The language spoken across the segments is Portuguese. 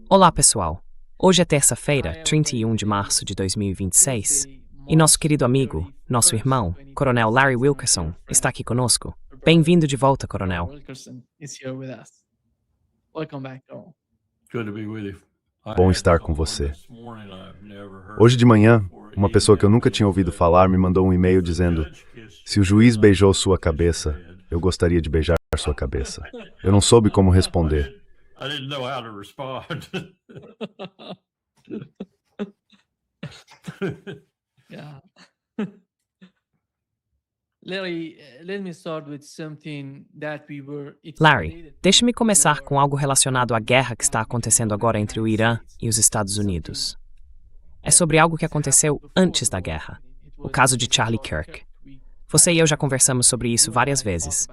Olá, pessoal. Hoje é terça-feira, 31 de março de 2026, e nosso querido amigo, nosso irmão, Coronel Larry Wilkerson, está aqui conosco. Bem-vindo de volta, Coronel. Bom estar com você. Hoje de manhã, uma pessoa que eu nunca tinha ouvido falar me mandou um e-mail dizendo: se o juiz beijou sua cabeça, eu gostaria de beijar sua cabeça. Eu não soube como responder. Yeah. Larry, let me start with something that we were Larry, deixe-me começar com algo relacionado à guerra que está acontecendo agora entre o Irã e os Estados Unidos. É sobre algo que aconteceu antes da guerra, o caso de Charlie Kirk. Você e eu já conversamos sobre isso várias vezes.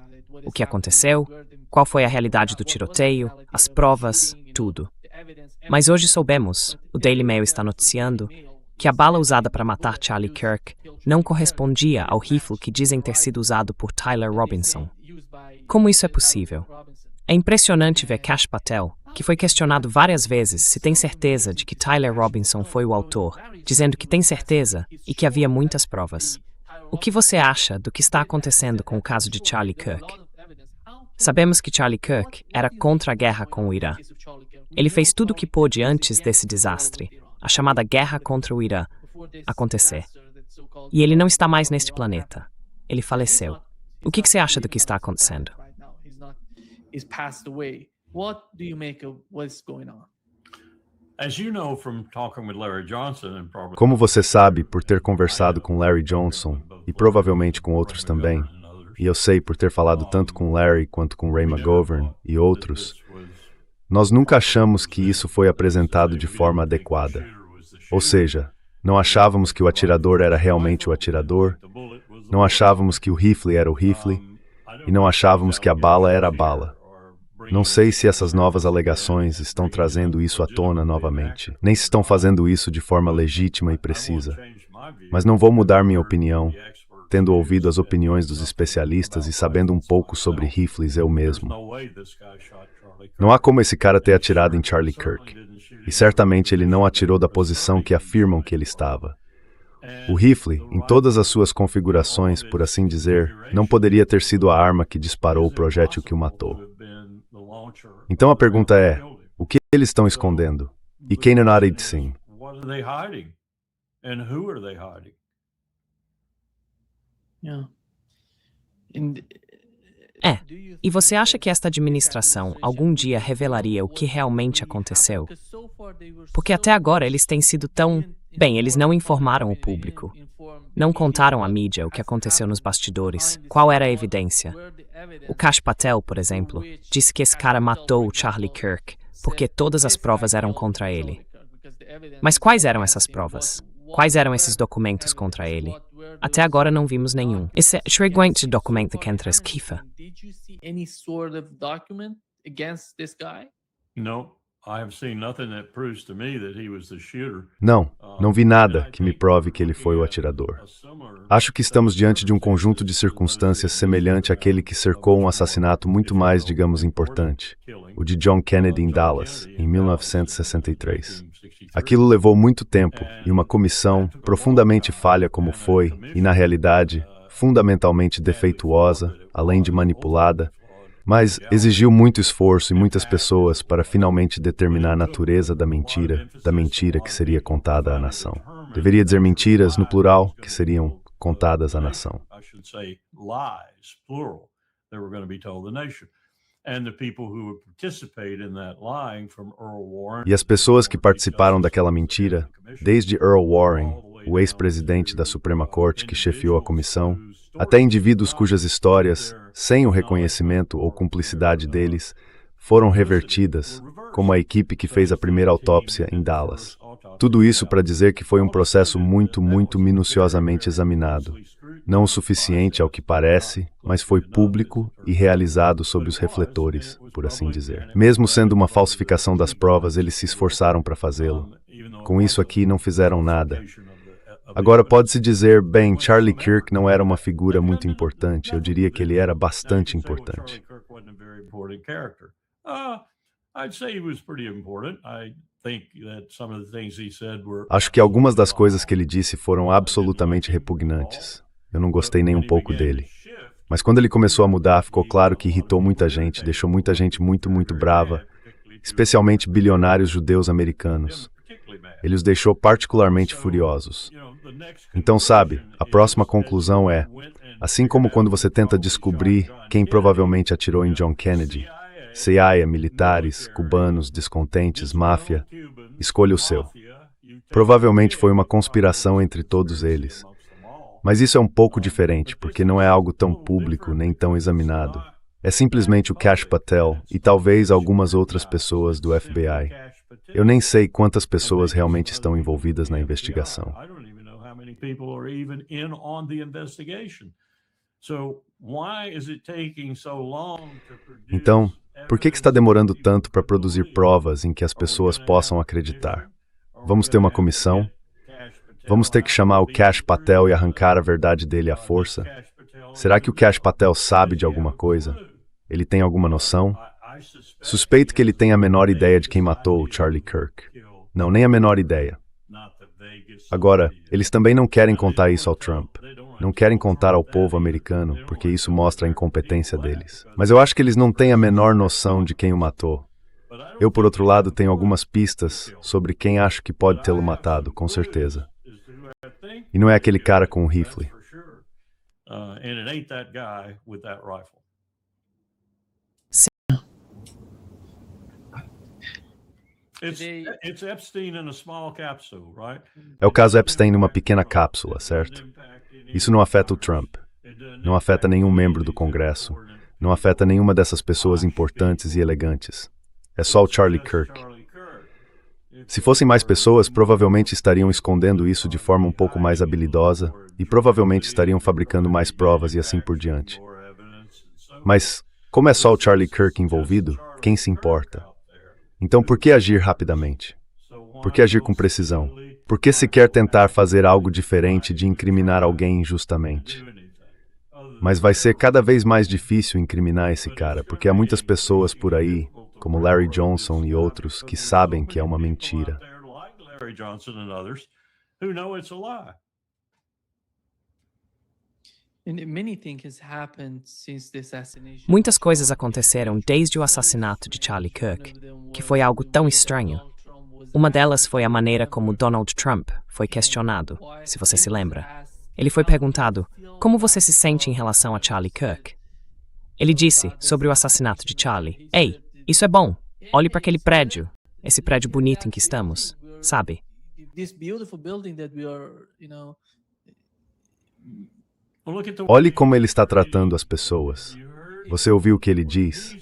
O que aconteceu, qual foi a realidade do tiroteio, as provas, tudo. Mas hoje soubemos, o Daily Mail está noticiando, que a bala usada para matar Charlie Kirk não correspondia ao rifle que dizem ter sido usado por Tyler Robinson. Como isso é possível? É impressionante ver Kash Patel, que foi questionado várias vezes se tem certeza de que Tyler Robinson foi o autor, dizendo que tem certeza e que havia muitas provas. O que você acha do que está acontecendo com o caso de Charlie Kirk? Sabemos que Charlie Kirk era contra a guerra com o Irã. Ele fez tudo o que pôde antes desse desastre, a chamada guerra contra o Irã, acontecer. E ele não está mais neste planeta. Ele faleceu. O que você acha do que está acontecendo? Como você sabe por ter conversado com Larry Johnson, e provavelmente com outros também, e eu sei por ter falado tanto com Larry quanto com Ray McGovern e outros, nós nunca achamos que isso foi apresentado de forma adequada. Ou seja, não achávamos que o atirador era realmente o atirador, não achávamos que o rifle era o rifle, e não achávamos que a bala era a bala. Não sei se essas novas alegações estão trazendo isso à tona novamente, nem se estão fazendo isso de forma legítima e precisa. Mas não vou mudar minha opinião, tendo ouvido as opiniões dos especialistas e sabendo um pouco sobre rifles eu mesmo. Não há como esse cara ter atirado em Charlie Kirk. E certamente ele não atirou da posição que afirmam que ele estava. O rifle, em todas as suas configurações, por assim dizer, não poderia ter sido a arma que disparou o projétil que o matou. Então a pergunta é, o que eles estão escondendo? E quem não há de sim? E você acha que esta administração algum dia revelaria o que realmente aconteceu? Porque até agora eles têm sido tão... Bem, eles não informaram o público. Não contaram à mídia o que aconteceu nos bastidores, qual era a evidência. O Kash Patel, por exemplo, disse que esse cara matou o Charlie Kirk porque todas as provas eram contra ele. Mas quais eram essas provas? Quais eram esses documentos contra ele? Até agora não vimos nenhum. Esse é documento que entra Kifa. Não vi nada que me prove que ele foi o atirador. Acho que estamos diante de um conjunto de circunstâncias semelhante àquele que cercou um assassinato muito mais, digamos, importante, o de John Kennedy em Dallas, em 1963. Aquilo levou muito tempo e uma comissão, profundamente falha como foi, e na realidade, fundamentalmente defeituosa, além de manipulada, mas exigiu muito esforço e muitas pessoas para finalmente determinar a natureza da mentira que seria contada à nação. Deveria dizer mentiras no plural, que seriam contadas à nação. E as pessoas que participaram daquela mentira, desde Earl Warren, o ex-presidente da Suprema Corte que chefiou a comissão, até indivíduos cujas histórias, sem o reconhecimento ou cumplicidade deles, foram revertidas, como a equipe que fez a primeira autópsia em Dallas. Tudo isso para dizer que foi um processo muito minuciosamente examinado. Não o suficiente ao que parece, mas foi público e realizado sob os refletores, por assim dizer. Mesmo sendo uma falsificação das provas, eles se esforçaram para fazê-lo. Com isso aqui, não fizeram nada. Agora, pode-se dizer, bem, Charlie Kirk não era uma figura muito importante, eu diria que ele era bastante importante. wasn't a very important character. I'd say he was pretty important. I think that some of the things he said were. Acho que algumas das coisas que ele disse foram absolutamente repugnantes. Eu não gostei nem um pouco dele. Mas quando ele começou a mudar, ficou claro que irritou muita gente, deixou muita gente muito, muito brava, especialmente bilionários judeus americanos. Ele os deixou particularmente furiosos. Então, sabe, a próxima conclusão é, assim como quando você tenta descobrir quem provavelmente atirou em John Kennedy, CIA, militares, cubanos, descontentes, máfia, escolha o seu. Provavelmente foi uma conspiração entre todos eles. Mas isso é um pouco diferente, porque não é algo tão público nem tão examinado. É simplesmente o Kash Patel e talvez algumas outras pessoas do FBI. Eu nem sei quantas pessoas realmente estão envolvidas na investigação. Então, por que está demorando tanto para produzir provas em que as pessoas possam acreditar? Vamos ter uma comissão? Vamos ter que chamar o Kash Patel e arrancar a verdade dele à força? Será que o Kash Patel sabe de alguma coisa? Ele tem alguma noção? Suspeito que ele tem a menor ideia de quem matou o Charlie Kirk. Não, nem a menor ideia. Agora, eles também não querem contar isso ao Trump. Não querem contar ao povo americano, porque isso mostra a incompetência deles. Mas eu acho que eles não têm a menor noção de quem o matou. Eu, por outro lado, tenho algumas pistas sobre quem acho que pode tê-lo matado, com certeza. E não é aquele cara com o rifle. É o caso Epstein numa pequena cápsula, certo? Isso não afeta o Trump. Não afeta nenhum membro do Congresso. Não afeta nenhuma dessas pessoas importantes e elegantes. É só o Charlie Kirk. Se fossem mais pessoas, provavelmente estariam escondendo isso de forma um pouco mais habilidosa e provavelmente estariam fabricando mais provas e assim por diante. Mas, como é só o Charlie Kirk envolvido, quem se importa? Então por que agir rapidamente? Por que agir com precisão? Por que se quer tentar fazer algo diferente de incriminar alguém injustamente? Mas vai ser cada vez mais difícil incriminar esse cara, porque há muitas pessoas por aí, como Larry Johnson e outros, que sabem que é uma mentira. Muitas coisas aconteceram desde o assassinato de Charlie Kirk, que foi algo tão estranho. Uma delas foi a maneira como Donald Trump foi questionado, se você se lembra. Ele foi perguntado, como você se sente em relação a Charlie Kirk? Ele disse, sobre o assassinato de Charlie, ei, isso é bom, olhe para aquele prédio, esse prédio bonito em que estamos, sabe? Olhe como ele está tratando as pessoas. Você ouviu o que ele diz?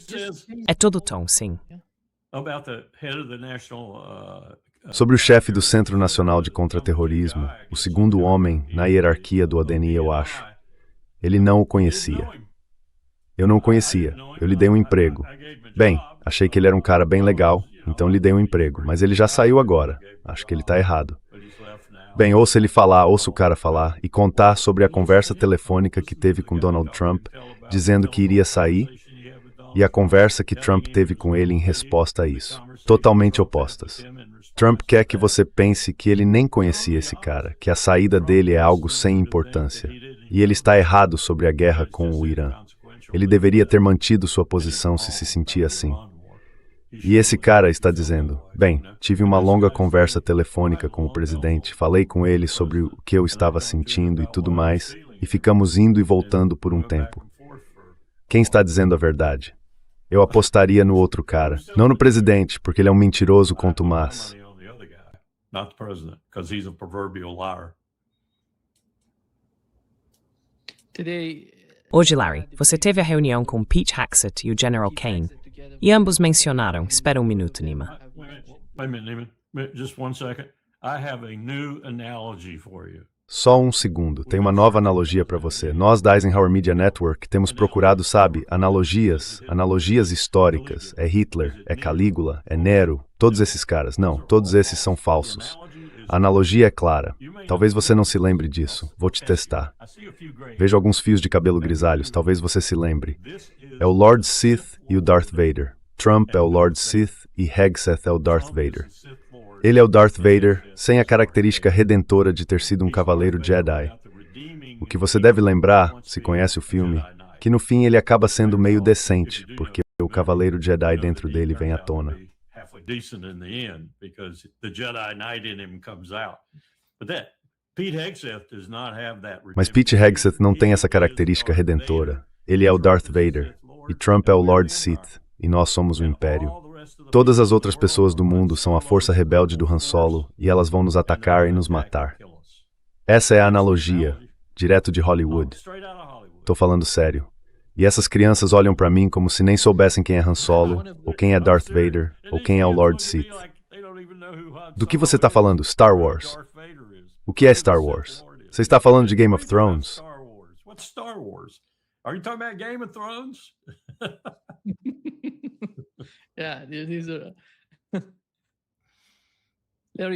É todo tom, sim. Sobre o chefe do Centro Nacional de Contra-Terrorismo, o segundo homem na hierarquia do ODNI, eu acho. Ele não o conhecia. Eu não o conhecia. Eu lhe dei um emprego. Bem, achei que ele era um cara bem legal, então lhe dei um emprego. Mas ele já saiu agora. Acho que ele está errado. Bem, ouça ele falar, ouça o cara falar e contar sobre a conversa telefônica que teve com Donald Trump, dizendo que iria sair, e a conversa que Trump teve com ele em resposta a isso. Totalmente opostas. Trump quer que você pense que ele nem conhecia esse cara, que a saída dele é algo sem importância. E ele está errado sobre a guerra com o Irã. Ele deveria ter mantido sua posição se sentia assim. E esse cara está dizendo, bem, tive uma longa conversa telefônica com o presidente, falei com ele sobre o que eu estava sentindo e tudo mais, e ficamos indo e voltando por um tempo. Quem está dizendo a verdade? Eu apostaria no outro cara, não no presidente, porque ele é um mentiroso contumaz. Hoje, Larry, você teve a reunião com Pete Hegseth e o General Kane, e ambos mencionaram... Espera um minuto, Nima. Só um segundo, tem uma nova analogia para você. Nós da Eisenhower Media Network temos procurado, sabe, analogias históricas. É Hitler, é Calígula, é Nero, todos esses caras. Não, todos esses são falsos. A analogia é clara. Talvez você não se lembre disso. Vou te testar. Vejo alguns fios de cabelo grisalhos. Talvez você se lembre. É o Lord Sith e o Darth Vader. Trump é o Lord Sith e Hegseth é o Darth Vader. Ele é o Darth Vader sem a característica redentora de ter sido um cavaleiro Jedi. O que você deve lembrar, se conhece o filme, que no fim ele acaba sendo meio decente, porque o cavaleiro Jedi dentro dele vem à tona. Mas Pete Hegseth não tem essa característica redentora. Ele é o Darth Vader, e Trump é o Lord Sith, e nós somos o Império. Todas as outras pessoas do mundo são a força rebelde do Han Solo, e elas vão nos atacar e nos matar. Essa é a analogia, direto de Hollywood. Tô falando sério. E essas crianças olham pra mim como se nem soubessem quem é Han Solo, ou quem é Darth Vader, ou quem é o Lord Sith. Do que você tá falando? Star Wars. O que é Star Wars? Você está falando de Game of Thrones? What's Star Wars? Are you talking about Game of Thrones? Yeah, these are.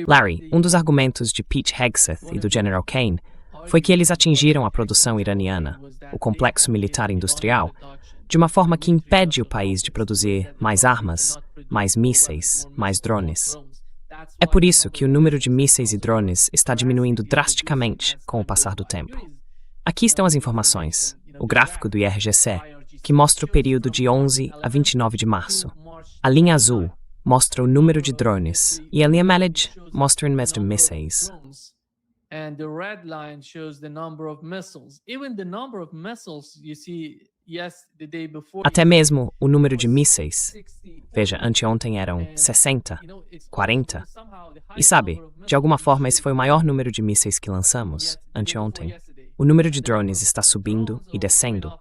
Larry, um dos argumentos de Pete Hegseth e do General Kane foi que eles atingiram a produção iraniana, o complexo militar industrial, de uma forma que impede o país de produzir mais armas, mais mísseis, mais drones. É por isso que o número de mísseis e drones está diminuindo drasticamente com o passar do tempo. Aqui estão as informações, o gráfico do IRGC, que mostra o período de 11 a 29 de março. A linha azul mostra o número de drones e a linha amarela mostra o número de mísseis. And the red line shows the number of missiles. Even the number of missiles, you see, yes, the day before. Até mesmo o número de mísseis. Veja, anteontem eram 60, 40. E sabe, de alguma forma esse foi o maior número de mísseis que lançamos, anteontem. O número de drones está subindo e descendo,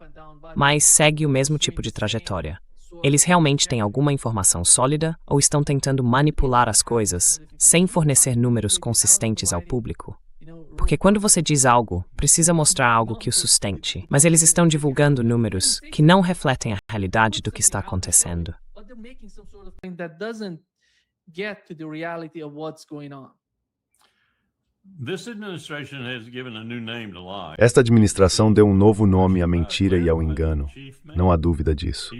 mas segue o mesmo tipo de trajetória. Eles realmente têm alguma informação sólida ou estão tentando manipular as coisas sem fornecer números consistentes ao público? Porque quando você diz algo, precisa mostrar algo que o sustente. Mas eles estão divulgando números que não refletem a realidade do que está acontecendo. Esta administração deu um novo nome à mentira e ao engano. Não há dúvida disso.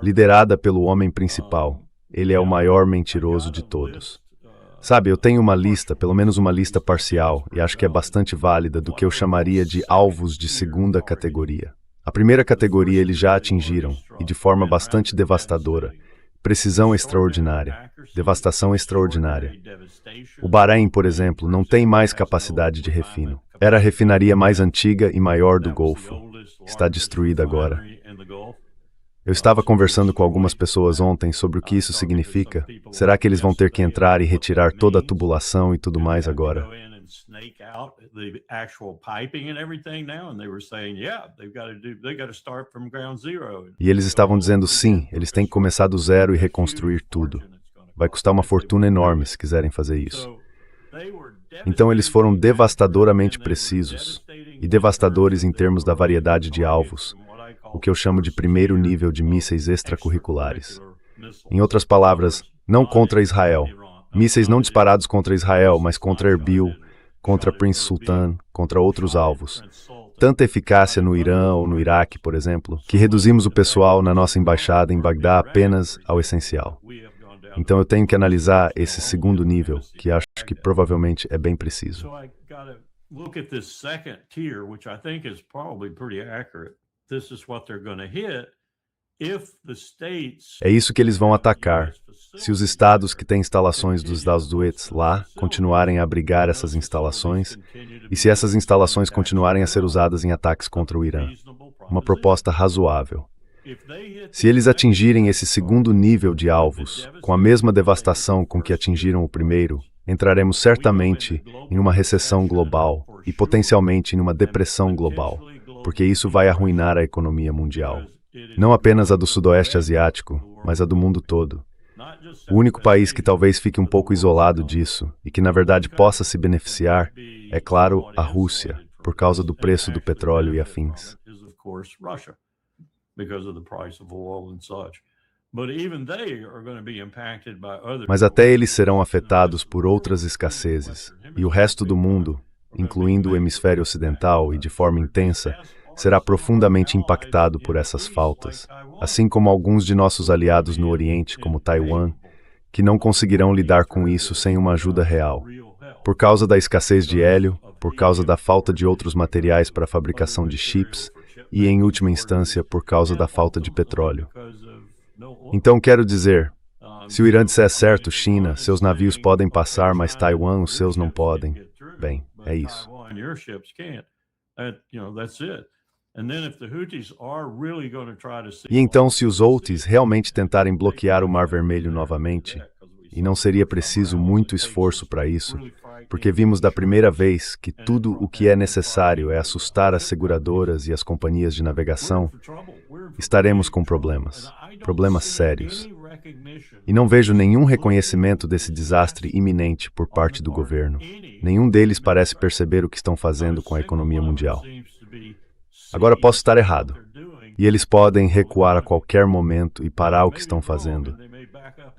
Liderada pelo homem principal. Ele é o maior mentiroso de todos. Sabe, eu tenho uma lista, pelo menos uma lista parcial, e acho que é bastante válida, do que eu chamaria de alvos de segunda categoria. A primeira categoria eles já atingiram, e de forma bastante devastadora. Precisão extraordinária. Devastação extraordinária. O Bahrein, por exemplo, não tem mais capacidade de refino. Era a refinaria mais antiga e maior do Golfo. Está destruída agora. Eu estava conversando com algumas pessoas ontem sobre o que isso significa. Será que eles vão ter que entrar e retirar toda a tubulação e tudo mais agora? E eles estavam dizendo sim, eles têm que começar do zero e reconstruir tudo. Vai custar uma fortuna enorme se quiserem fazer isso. Então eles foram devastadoramente precisos, e devastadores em termos da variedade de alvos, o que eu chamo de primeiro nível de mísseis extracurriculares. Em outras palavras, não contra Israel. Mísseis não disparados contra Israel, mas contra Erbil, contra Prince Sultan, contra outros alvos. Tanta eficácia no Irã ou no Iraque, por exemplo, que reduzimos o pessoal na nossa embaixada em Bagdá apenas ao essencial. Então eu tenho que analisar esse segundo nível, que acho que provavelmente é bem preciso. É isso que eles vão atacar. Se os estados que têm instalações dos Dausduets lá continuarem a abrigar essas instalações, e se essas instalações continuarem a ser usadas em ataques contra o Irã. Uma proposta razoável. Se eles atingirem esse segundo nível de alvos, com a mesma devastação com que atingiram o primeiro, entraremos certamente em uma recessão global e potencialmente em uma depressão global, porque isso vai arruinar a economia mundial. Não apenas a do Sudoeste Asiático, mas a do mundo todo. O único país que talvez fique um pouco isolado disso e que na verdade possa se beneficiar é, claro, a Rússia, por causa do preço do petróleo e afins. But even they are going to be impacted by other. Mas até eles serão afetados por outras escassezes, e o resto do mundo, incluindo o hemisfério ocidental e de forma intensa, será profundamente impactado por essas faltas, assim como alguns de nossos aliados no Oriente, como Taiwan, que não conseguirão lidar com isso sem uma ajuda real. Por causa da escassez de hélio, por causa da falta de outros materiais para a fabricação de chips e, em última instância, por causa da falta de petróleo. Então, quero dizer, se o Irã disser certo, China, seus navios podem passar, mas Taiwan, os seus não podem. Bem, é isso. E então, se os Houthis realmente tentarem bloquear o Mar Vermelho novamente, e não seria preciso muito esforço para isso, porque vimos da primeira vez que tudo o que é necessário é assustar as seguradoras e as companhias de navegação, estaremos com problemas sérios. E não vejo nenhum reconhecimento desse desastre iminente por parte do governo. Nenhum deles parece perceber o que estão fazendo com a economia mundial. Agora posso estar errado. E eles podem recuar a qualquer momento e parar o que estão fazendo.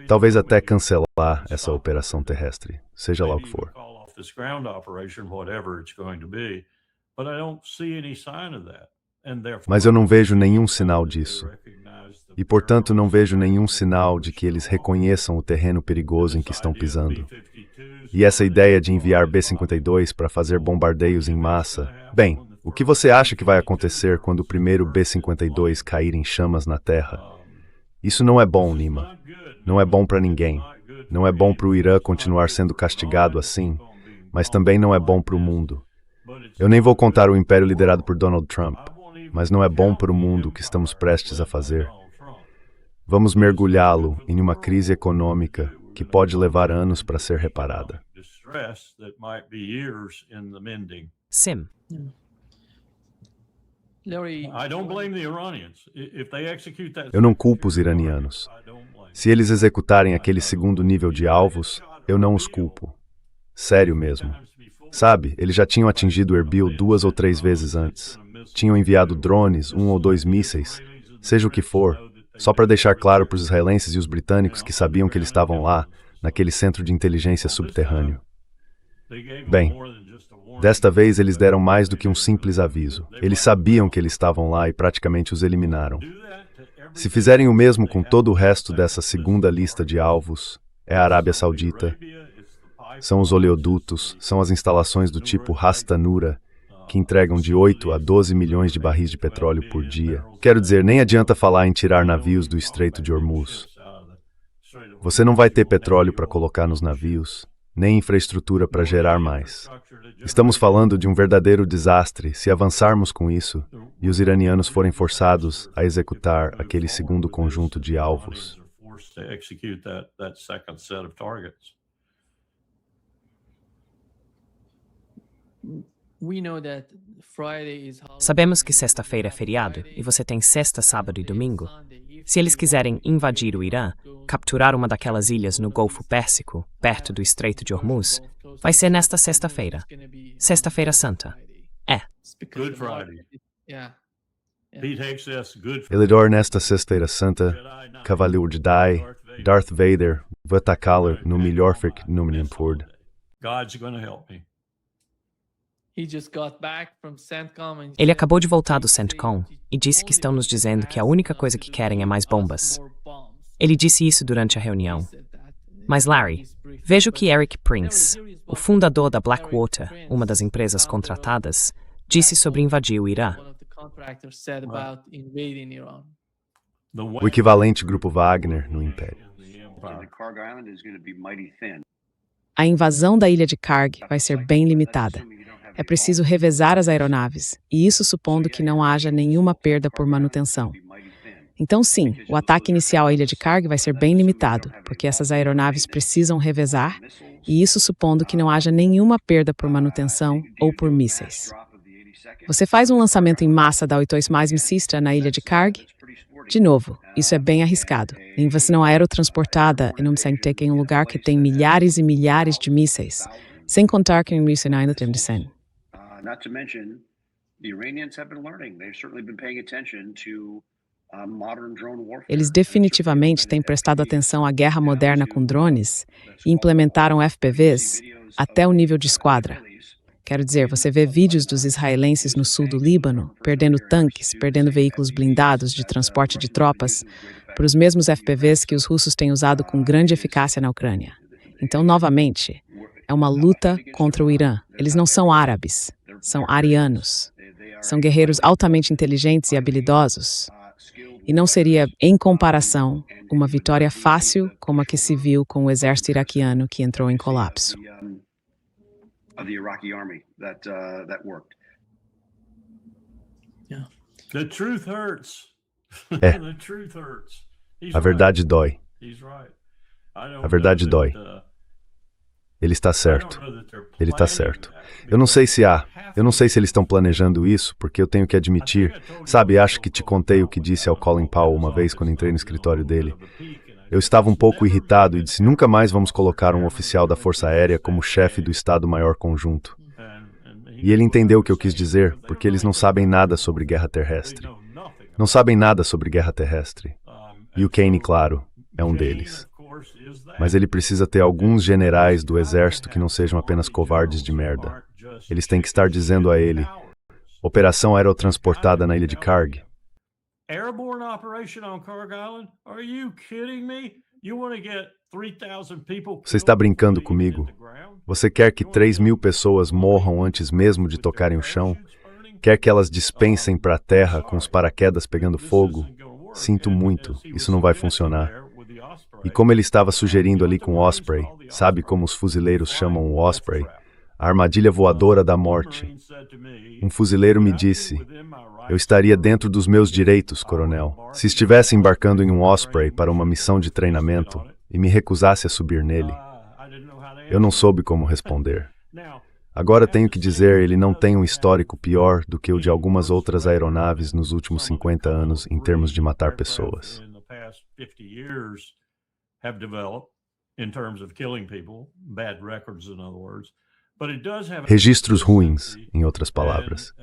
Talvez até cancelar essa operação terrestre, seja lá o que for. Mas eu não vejo nenhum sinal disso. E, portanto, não vejo nenhum sinal de que eles reconheçam o terreno perigoso em que estão pisando. E essa ideia de enviar B-52 para fazer bombardeios em massa... Bem, o que você acha que vai acontecer quando o primeiro B-52 cair em chamas na Terra? Isso não é bom, Nima. Não é bom para ninguém. Não é bom para o Irã continuar sendo castigado assim, mas também não é bom para o mundo. Eu nem vou contar o império liderado por Donald Trump, mas não é bom para o mundo o que estamos prestes a fazer. Vamos mergulhá-lo em uma crise econômica que pode levar anos para ser reparada. Sim. Eu não culpo os iranianos. Se eles executarem aquele segundo nível de alvos, eu não os culpo. Sério mesmo. Sabe, eles já tinham atingido Erbil 2 ou 3 vezes antes. Tinham enviado drones, 1 ou 2 mísseis, seja o que for, só para deixar claro para os israelenses e os britânicos que sabiam que eles estavam lá, naquele centro de inteligência subterrâneo. Bem, desta vez eles deram mais do que um simples aviso. Eles sabiam que eles estavam lá e praticamente os eliminaram. Se fizerem o mesmo com todo o resto dessa segunda lista de alvos, é a Arábia Saudita, são os oleodutos, são as instalações do tipo Ras Tanura, que entregam de 8 a 12 milhões de barris de petróleo por dia. Quero dizer, nem adianta falar em tirar navios do Estreito de Hormuz. Você não vai ter petróleo para colocar nos navios, nem infraestrutura para gerar mais. Estamos falando de um verdadeiro desastre se avançarmos com isso e os iranianos forem forçados a executar aquele segundo conjunto de alvos. Sabemos que sexta-feira é feriado e você tem sexta, sábado e domingo. Se eles quiserem invadir o Irã, capturar uma daquelas ilhas no Golfo Pérsico, perto do Estreito de Hormuz, vai ser nesta sexta-feira. Sexta-feira Santa. É. Elidor, nesta sexta-feira santa, Cavaleiro de Dai, Darth Vader, vai atacá-lo no Milorfic Numnimpord. Ele acabou de voltar do CENTCOM e disse que estão nos dizendo que a única coisa que querem é mais bombas. Ele disse isso durante a reunião. Mas Larry, veja o que Eric Prince, o fundador da Blackwater, uma das empresas contratadas, disse sobre invadir o Irã. O equivalente Grupo Wagner no Império. A invasão da ilha de Karg vai ser bem limitada. É preciso revezar as aeronaves, e isso supondo que não haja nenhuma perda por manutenção. Então, sim, o ataque inicial à ilha de Karg vai ser bem limitado, porque essas aeronaves precisam revezar, e isso supondo que não haja nenhuma perda por manutenção ou por mísseis. Você faz um lançamento em massa da 82 mais missista na ilha de Karg? De novo, isso é bem arriscado. Em vacinação aerotransportada em um lugar que tem milhares e milhares de mísseis, sem contar que isso ainda tem de 100. Not to mention, the Iranians have been learning. They've certainly been paying attention to Eles definitivamente têm prestado atenção à guerra moderna com drones e implementaram FPVs até o nível de esquadra. Quero dizer, você vê vídeos dos israelenses no sul do Líbano perdendo tanques, perdendo veículos blindados de transporte de tropas para os mesmos FPVs que os russos têm usado com grande eficácia na Ucrânia. Então, novamente, é uma luta contra o Irã. Eles não são árabes, são arianos. São guerreiros altamente inteligentes e habilidosos. E não seria, em comparação, uma vitória fácil como a que se viu com o exército iraquiano que entrou em colapso. The truth hurts. É. The truth hurts. A verdade dói. A verdade dói. Ele está certo. Ele está certo. Eu não sei se eles estão planejando isso, porque eu tenho que admitir, sabe, acho que te contei o que disse ao Colin Powell uma vez quando entrei no escritório dele. Eu estava um pouco irritado e disse, nunca mais vamos colocar um oficial da Força Aérea como chefe do Estado-Maior Conjunto. E ele entendeu o que eu quis dizer, porque eles não sabem nada sobre guerra terrestre. Não sabem nada sobre guerra terrestre. E o Kane, claro, é um deles. Mas ele precisa ter alguns generais do exército que não sejam apenas covardes de merda. Eles têm que estar dizendo a ele, operação aerotransportada na ilha de Karg. Airborne operation on Karg Island? Are you kidding me? You want to get 3,000 people? Você está brincando comigo? Você quer que 3.000 pessoas morram antes mesmo de tocarem o chão? Quer que elas dispensem para a terra com os paraquedas pegando fogo? Sinto muito, isso não vai funcionar. E como ele estava sugerindo ali com o Osprey, sabe como os fuzileiros chamam o Osprey? A armadilha voadora da morte. Um fuzileiro me disse, eu estaria dentro dos meus direitos, coronel, se estivesse embarcando em um Osprey para uma missão de treinamento e me recusasse a subir nele. Eu não soube como responder. Agora tenho que dizer, ele não tem um histórico pior do que o de algumas outras aeronaves nos últimos 50 anos em termos de matar pessoas. Registros ruins, em outras palavras.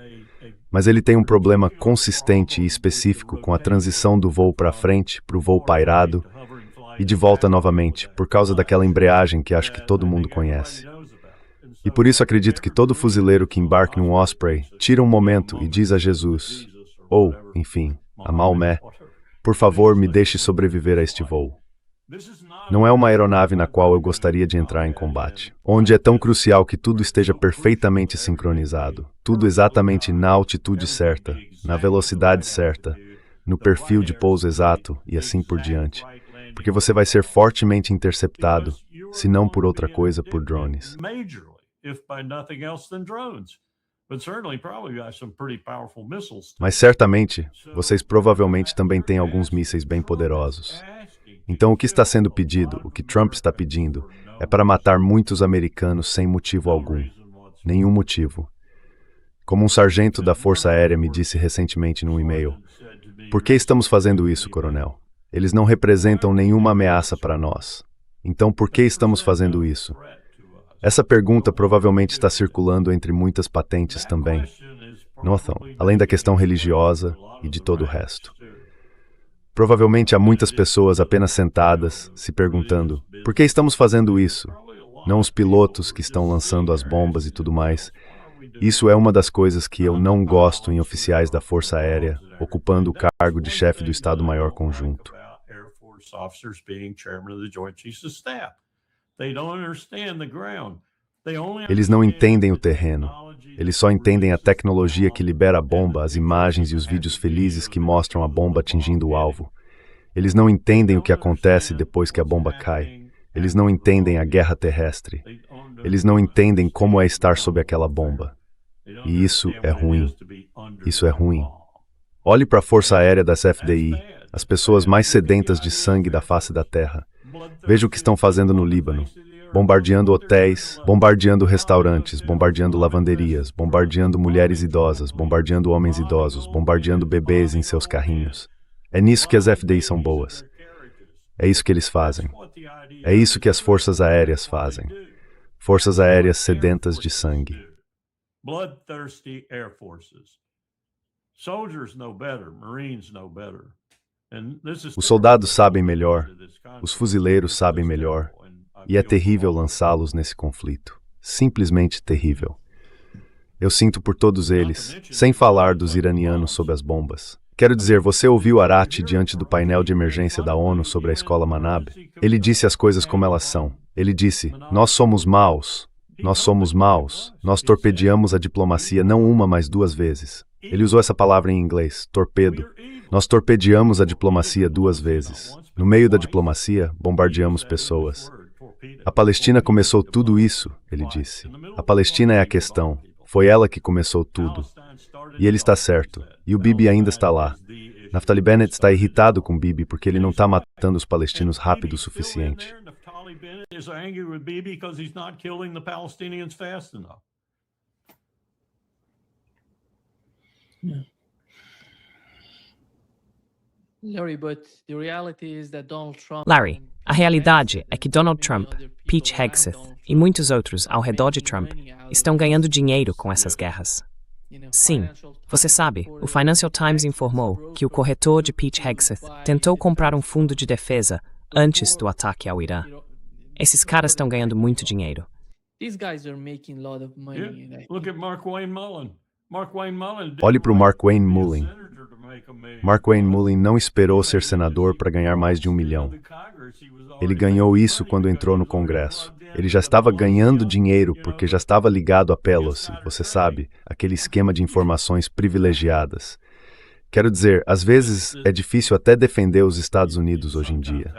Mas ele tem um problema consistente e específico com a transição do voo para frente para o voo pairado e de volta novamente, por causa daquela embreagem que acho que todo mundo conhece. E por isso acredito que todo fuzileiro que embarque num Osprey tira um momento e diz a Jesus, ou, enfim, a Maomé, por favor, me deixe sobreviver a este voo. Não é uma aeronave na qual eu gostaria de entrar em combate, onde é tão crucial que tudo esteja perfeitamente sincronizado, tudo exatamente na altitude certa, na velocidade certa, no perfil de pouso exato e assim por diante, porque você vai ser fortemente interceptado, se não por outra coisa, por drones. Mas certamente, vocês provavelmente também têm alguns mísseis bem poderosos. Então, o que está sendo pedido, o que Trump está pedindo, é para matar muitos americanos sem motivo algum. Nenhum motivo. Como um sargento da Força Aérea me disse recentemente num e-mail, por que estamos fazendo isso, coronel? Eles não representam nenhuma ameaça para nós. Então, por que estamos fazendo isso? Essa pergunta provavelmente está circulando entre muitas patentes também. Notam, além da questão religiosa e de todo o resto. Provavelmente há muitas pessoas apenas sentadas, se perguntando, por que estamos fazendo isso? Não os pilotos que estão lançando as bombas e tudo mais. Isso é uma das coisas que eu não gosto em oficiais da Força Aérea, ocupando o cargo de chefe do Estado-Maior Conjunto. Eles não entendem o terreno. Eles só entendem a tecnologia que libera a bomba, as imagens e os vídeos felizes que mostram a bomba atingindo o alvo. Eles não entendem o que acontece depois que a bomba cai. Eles não entendem a guerra terrestre. Eles não entendem como é estar sob aquela bomba. E isso é ruim. Isso é ruim. Olhe para a Força Aérea das FDI, as pessoas mais sedentas de sangue da face da Terra. Veja o que estão fazendo no Líbano. Bombardeando hotéis, bombardeando restaurantes, bombardeando lavanderias, bombardeando mulheres idosas, bombardeando homens idosos, bombardeando bebês em seus carrinhos. É nisso que as FDI são boas. É isso que eles fazem. É isso que as forças aéreas fazem. Forças aéreas sedentas de sangue. Bloodthirsty air forces. Soldiers know better, Marines know better. Os soldados sabem melhor, os fuzileiros sabem melhor, e é terrível lançá-los nesse conflito. Simplesmente terrível. Eu sinto por todos eles, sem falar dos iranianos sob as bombas. Quero dizer, você ouviu Arati diante do painel de emergência da ONU sobre a escola Manab? Ele disse as coisas como elas são. Ele disse, nós somos maus, nós torpedeamos a diplomacia não uma, mas duas vezes. Ele usou essa palavra em inglês, torpedo. Nós torpedeamos a diplomacia duas vezes. No meio da diplomacia, bombardeamos pessoas. A Palestina começou tudo isso, ele disse. A Palestina é a questão. Foi ela que começou tudo. E ele está certo. E o Bibi ainda está lá. Naftali Bennett está irritado com Bibi porque ele não está matando os palestinos rápido o suficiente. Larry, a realidade é que Donald Trump, Pete Hegseth e muitos outros ao redor de Trump estão ganhando dinheiro com essas guerras. Sim, você sabe, o Financial Times informou que o corretor de Pete Hegseth tentou comprar um fundo de defesa antes do ataque ao Irã. Esses caras estão ganhando muito dinheiro. Olhe para o Mark Wayne Mullin. Mark Wayne Mullin não esperou ser senador para ganhar mais de 1 milhão. Ele ganhou isso quando entrou no Congresso. Ele já estava ganhando dinheiro porque já estava ligado a Pelosi, você sabe, aquele esquema de informações privilegiadas. Quero dizer, às vezes é difícil até defender os Estados Unidos hoje em dia.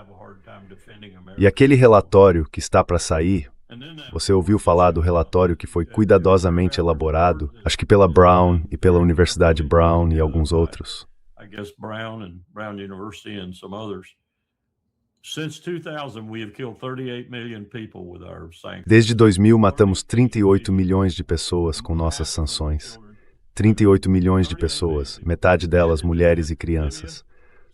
E aquele relatório que está para sair, você ouviu falar do relatório que foi cuidadosamente elaborado, acho que pela Brown e pela Universidade Brown e alguns outros. Desde 2000 matamos 38 milhões de pessoas com nossas sanções. 38 milhões de pessoas, metade delas mulheres e crianças.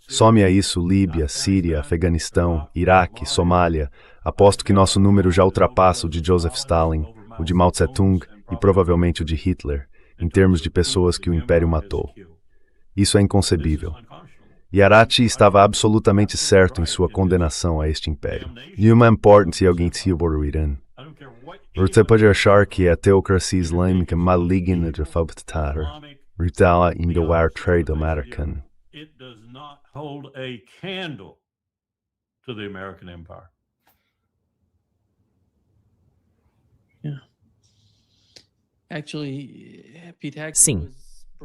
Some a isso Líbia, Síria, Afeganistão, Iraque, Somália. Aposto que nosso número já ultrapassa o de Joseph Stalin, o de Mao Tse-tung e provavelmente o de Hitler, em termos de pessoas que o Império matou. Isso é inconcebível. E Arati estava absolutamente certo em sua condenação a este império. Nenhuma importância alguém sobre o Irã. Você pode achar que a teocracia islâmica maligna de Fabtatar retala em doar trade americano. It does not hold a candle to the American empire. Sim.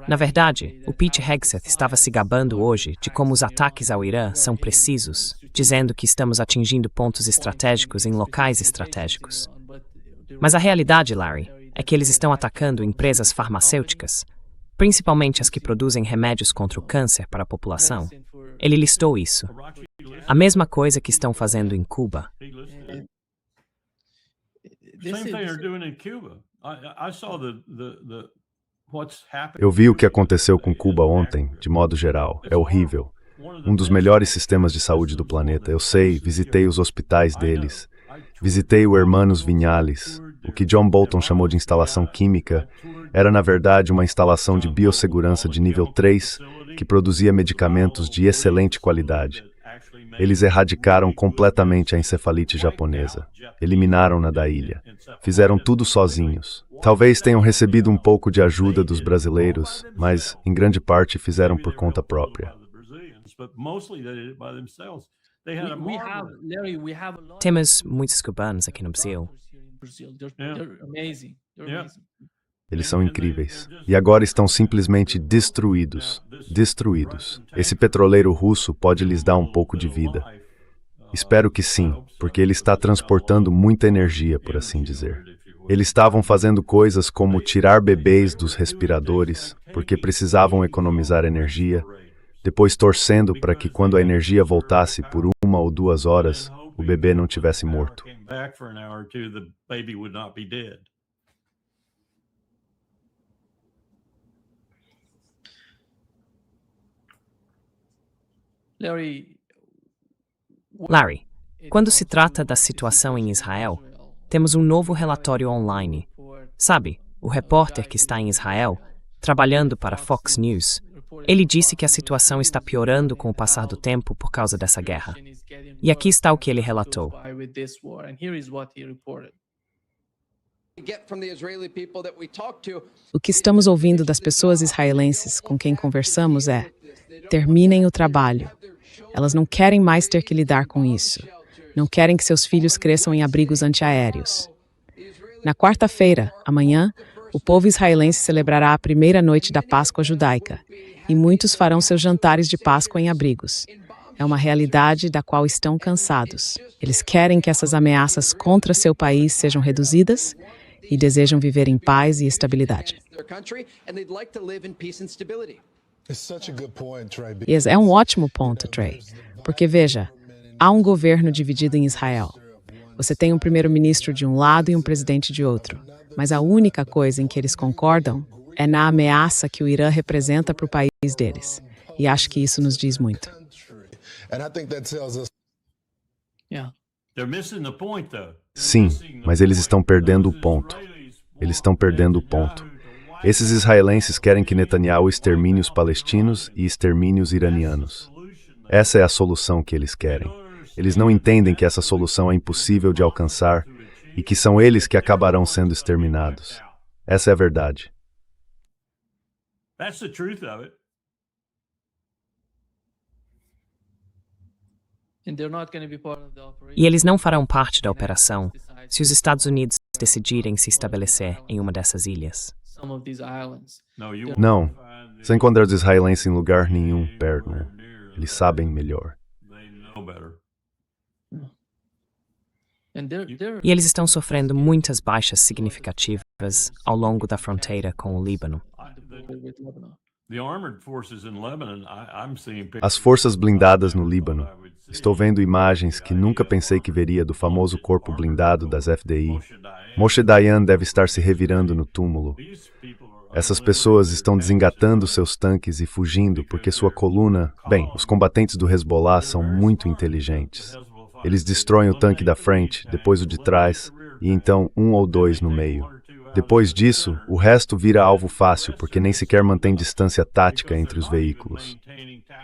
Na verdade, o Pete Hegseth estava se gabando hoje de como os ataques ao Irã são precisos, dizendo que estamos atingindo pontos estratégicos em locais estratégicos. Mas a realidade, Larry, é que eles estão atacando empresas farmacêuticas, principalmente as que produzem remédios contra o câncer para a população. Ele listou isso. A mesma coisa que estão fazendo em Cuba. Eu vi o que aconteceu com Cuba ontem, de modo geral. É horrível. Um dos melhores sistemas de saúde do planeta. Eu sei, visitei os hospitais deles. Visitei o Hermanos Vinhales. O que John Bolton chamou de instalação química era, na verdade, uma instalação de biossegurança de nível 3 que produzia medicamentos de excelente qualidade. Eles erradicaram completamente a encefalite japonesa. Eliminaram-na da ilha. Fizeram tudo sozinhos. Talvez tenham recebido um pouco de ajuda dos brasileiros, mas, em grande parte, fizeram por conta própria. Temos muitos cubanos aqui no Brasil. Eles são incríveis. E agora estão simplesmente destruídos. Destruídos. Esse petroleiro russo pode lhes dar um pouco de vida. Espero que sim, porque ele está transportando muita energia, por assim dizer. Eles estavam fazendo coisas como tirar bebês dos respiradores, porque precisavam economizar energia, depois torcendo para que quando a energia voltasse por 1 ou 2 horas, o bebê não tivesse morto. Larry, quando se trata da situação em Israel, temos um novo relatório online. Sabe, o repórter que está em Israel, trabalhando para Fox News, Ele disse que a situação está piorando com o passar do tempo por causa dessa guerra. E aqui está o que ele relatou. O que estamos ouvindo das pessoas israelenses com quem conversamos é: terminem o trabalho. Elas não querem mais ter que lidar com isso. Não querem que seus filhos cresçam em abrigos antiaéreos. Na quarta-feira, amanhã, o povo israelense celebrará a primeira noite da Páscoa judaica, e muitos farão seus jantares de Páscoa em abrigos. É uma realidade da qual estão cansados. Eles querem que essas ameaças contra seu país sejam reduzidas e desejam viver em paz e estabilidade. É um ótimo ponto, Trey, porque veja, há um governo dividido em Israel. Você tem um primeiro-ministro de um lado e um presidente de outro, mas a única coisa em que eles concordam é na ameaça que o Irã representa para o país deles. E acho que isso nos diz muito. Sim, mas eles estão perdendo o ponto. Eles estão perdendo o ponto. Esses israelenses querem que Netanyahu extermine os palestinos e extermine os iranianos. Essa é a solução que eles querem. Eles não entendem que essa solução é impossível de alcançar e que são eles que acabarão sendo exterminados. Essa é a verdade. E eles não farão parte da operação se os Estados Unidos decidirem se estabelecer em uma dessas ilhas. Não. Você encontra os israelenses em lugar nenhum perto. Eles sabem melhor. E eles estão sofrendo muitas baixas significativas ao longo da fronteira com o Líbano. As forças blindadas no Líbano. Estou vendo imagens que nunca pensei que veria do famoso corpo blindado das FDI. Moshe Dayan deve estar se revirando no túmulo. Essas pessoas estão desengatando seus tanques e fugindo porque sua coluna... Bem, os combatentes do Hezbollah são muito inteligentes. Eles destroem o tanque da frente, depois o de trás, e então um ou dois no meio. Depois disso, o resto vira alvo fácil, porque nem sequer mantém distância tática entre os veículos.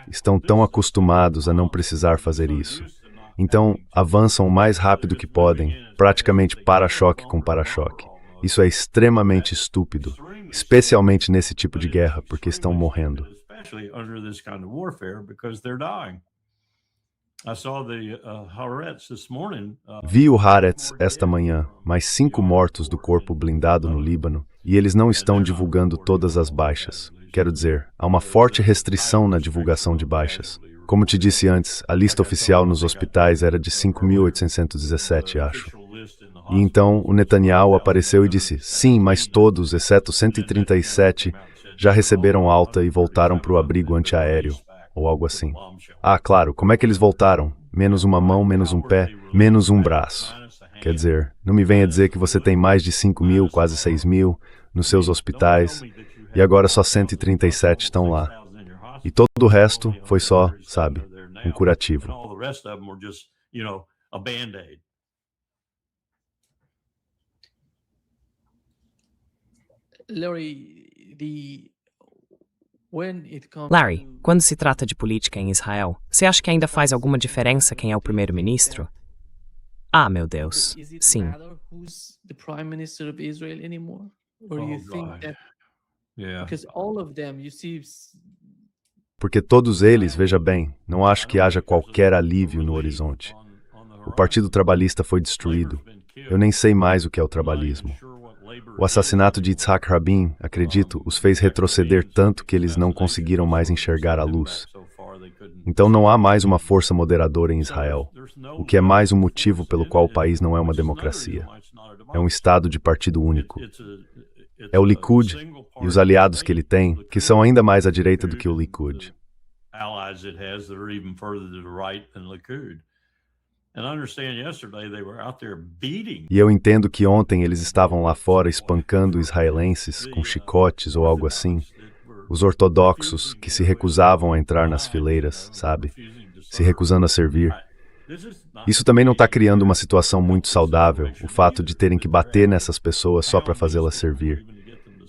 Estão tão acostumados a não precisar fazer isso. Então, avançam o mais rápido que podem, praticamente para-choque com para-choque. Isso é extremamente estúpido, especialmente nesse tipo de guerra, porque estão morrendo. Vi o Haaretz esta manhã, mais 5 mortos do corpo blindado no Líbano, e eles não estão divulgando todas as baixas. Quero dizer, há uma forte restrição na divulgação de baixas. Como te disse antes, a lista oficial nos hospitais era de 5.817, acho. E então o Netanyahu apareceu e disse, sim, mas todos, exceto 137, já receberam alta e voltaram para o abrigo antiaéreo. Ou algo assim. Ah, claro, como é que eles voltaram? Menos uma mão, menos um pé, menos um braço. Quer dizer, não me venha dizer que você tem mais de 5.000, quase 6.000, nos seus hospitais, e agora só 137 estão lá. E todo o resto foi só, sabe, um curativo. Larry, quando se trata de política em Israel, você acha que ainda faz alguma diferença quem é o primeiro-ministro? Ah, meu Deus, sim. Porque todos eles, veja bem, não acho que haja qualquer alívio no horizonte. O Partido Trabalhista foi destruído. Eu nem sei mais o que é o trabalhismo. O assassinato de Yitzhak Rabin, acredito, os fez retroceder tanto que eles não conseguiram mais enxergar a luz. Então não há mais uma força moderadora em Israel, o que é mais um motivo pelo qual o país não é uma democracia. É um estado de partido único. É o Likud e os aliados que ele tem, que são ainda mais à direita do que o Likud. E eu entendo que ontem eles estavam lá fora espancando israelenses com chicotes ou algo assim. Os ortodoxos que se recusavam a entrar nas fileiras, sabe? Se recusando a servir. Isso também não está criando uma situação muito saudável, o fato de terem que bater nessas pessoas só para fazê-las servir.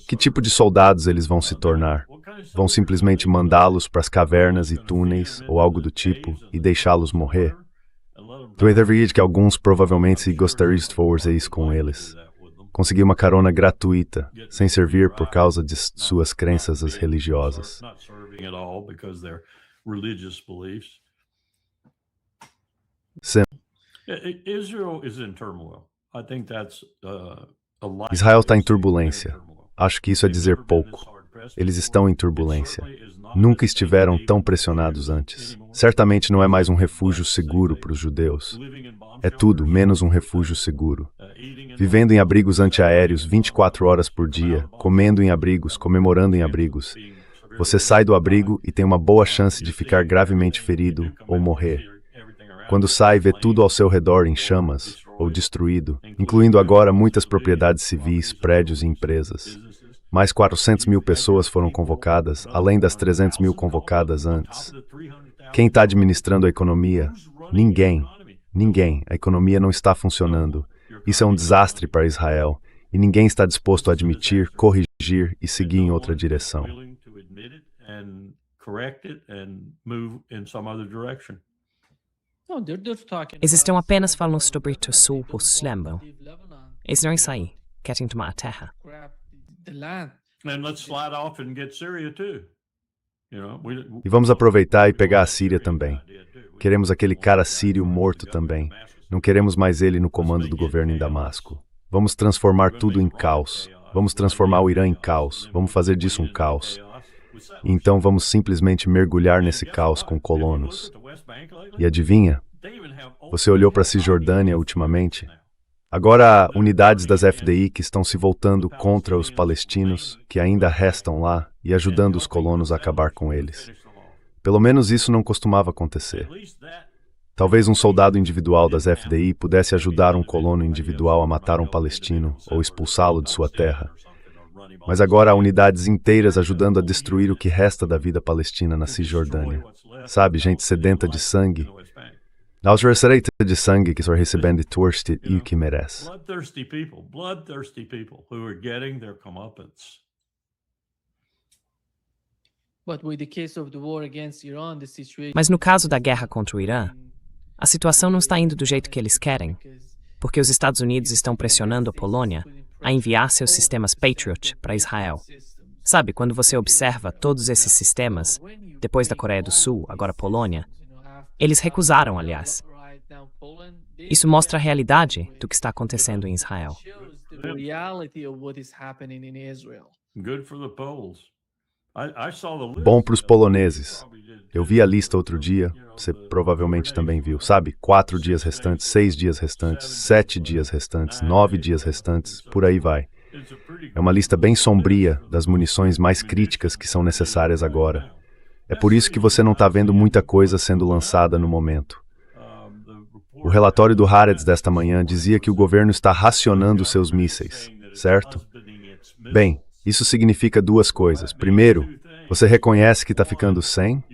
Que tipo de soldados eles vão se tornar? Vão simplesmente mandá-los para as cavernas e túneis ou algo do tipo e deixá-los morrer? Tu acredita que alguns provavelmente gostariam de fazer isso com eles. Conseguir uma carona gratuita, sem servir por causa de suas crenças religiosas. Sim. Israel está em turbulência. Acho que isso é dizer pouco. Eles estão em turbulência. Nunca estiveram tão pressionados antes. Certamente não é mais um refúgio seguro para os judeus. É tudo menos um refúgio seguro. Vivendo em abrigos antiaéreos 24 horas por dia, comendo em abrigos, comemorando em abrigos. Você sai do abrigo e tem uma boa chance de ficar gravemente ferido ou morrer. Quando sai, vê tudo ao seu redor em chamas ou destruído, incluindo agora muitas propriedades civis, prédios e empresas. Mais 400 mil pessoas foram convocadas, além das 300 mil convocadas antes. Quem está administrando a economia? Ninguém. Ninguém. A economia não está funcionando. Isso é um desastre para Israel, e ninguém está disposto a admitir, corrigir e seguir em outra direção. Eles estão apenas falando sobre o sul, os lembram. Eles não saem, querem tomar a terra. E vamos aproveitar e pegar a Síria também. Queremos aquele cara sírio morto também. Não queremos mais ele no comando do governo em Damasco. Vamos transformar tudo em caos. Vamos transformar o Irã em caos. Vamos fazer disso um caos. E então vamos simplesmente mergulhar nesse caos com colonos. E adivinha? Você olhou para a Cisjordânia ultimamente? Agora há unidades das FDI que estão se voltando contra os palestinos, que ainda restam lá, e ajudando os colonos a acabar com eles. Pelo menos isso não costumava acontecer. Talvez um soldado individual das FDI pudesse ajudar um colono individual a matar um palestino ou expulsá-lo de sua terra. Mas agora há unidades inteiras ajudando a destruir o que resta da vida palestina na Cisjordânia. Sabe, gente sedenta de sangue. Nós recebemos de sangue que estão recebendo torste e o que merece. Bloodthirsty people who are getting their comeuppance. Mas no caso da guerra contra o Irã, a situação não está indo do jeito que eles querem, porque os Estados Unidos estão pressionando a Polônia a enviar seus sistemas Patriot para Israel. Sabe, quando você observa todos esses sistemas, depois da Coreia do Sul, agora Polônia, eles recusaram, aliás. Isso mostra a realidade do que está acontecendo em Israel. Bom para os poloneses. Eu vi a lista outro dia, você provavelmente também viu, sabe? 4 dias restantes, 6 dias restantes, 7 dias restantes, 9 dias restantes, por aí vai. É uma lista bem sombria das munições mais críticas que são necessárias agora. É por isso que você não está vendo muita coisa sendo lançada no momento. O relatório do Haaretz desta manhã dizia que o governo está racionando seus mísseis, certo? Bem, isso significa duas coisas. Primeiro, você reconhece que está ficando sem?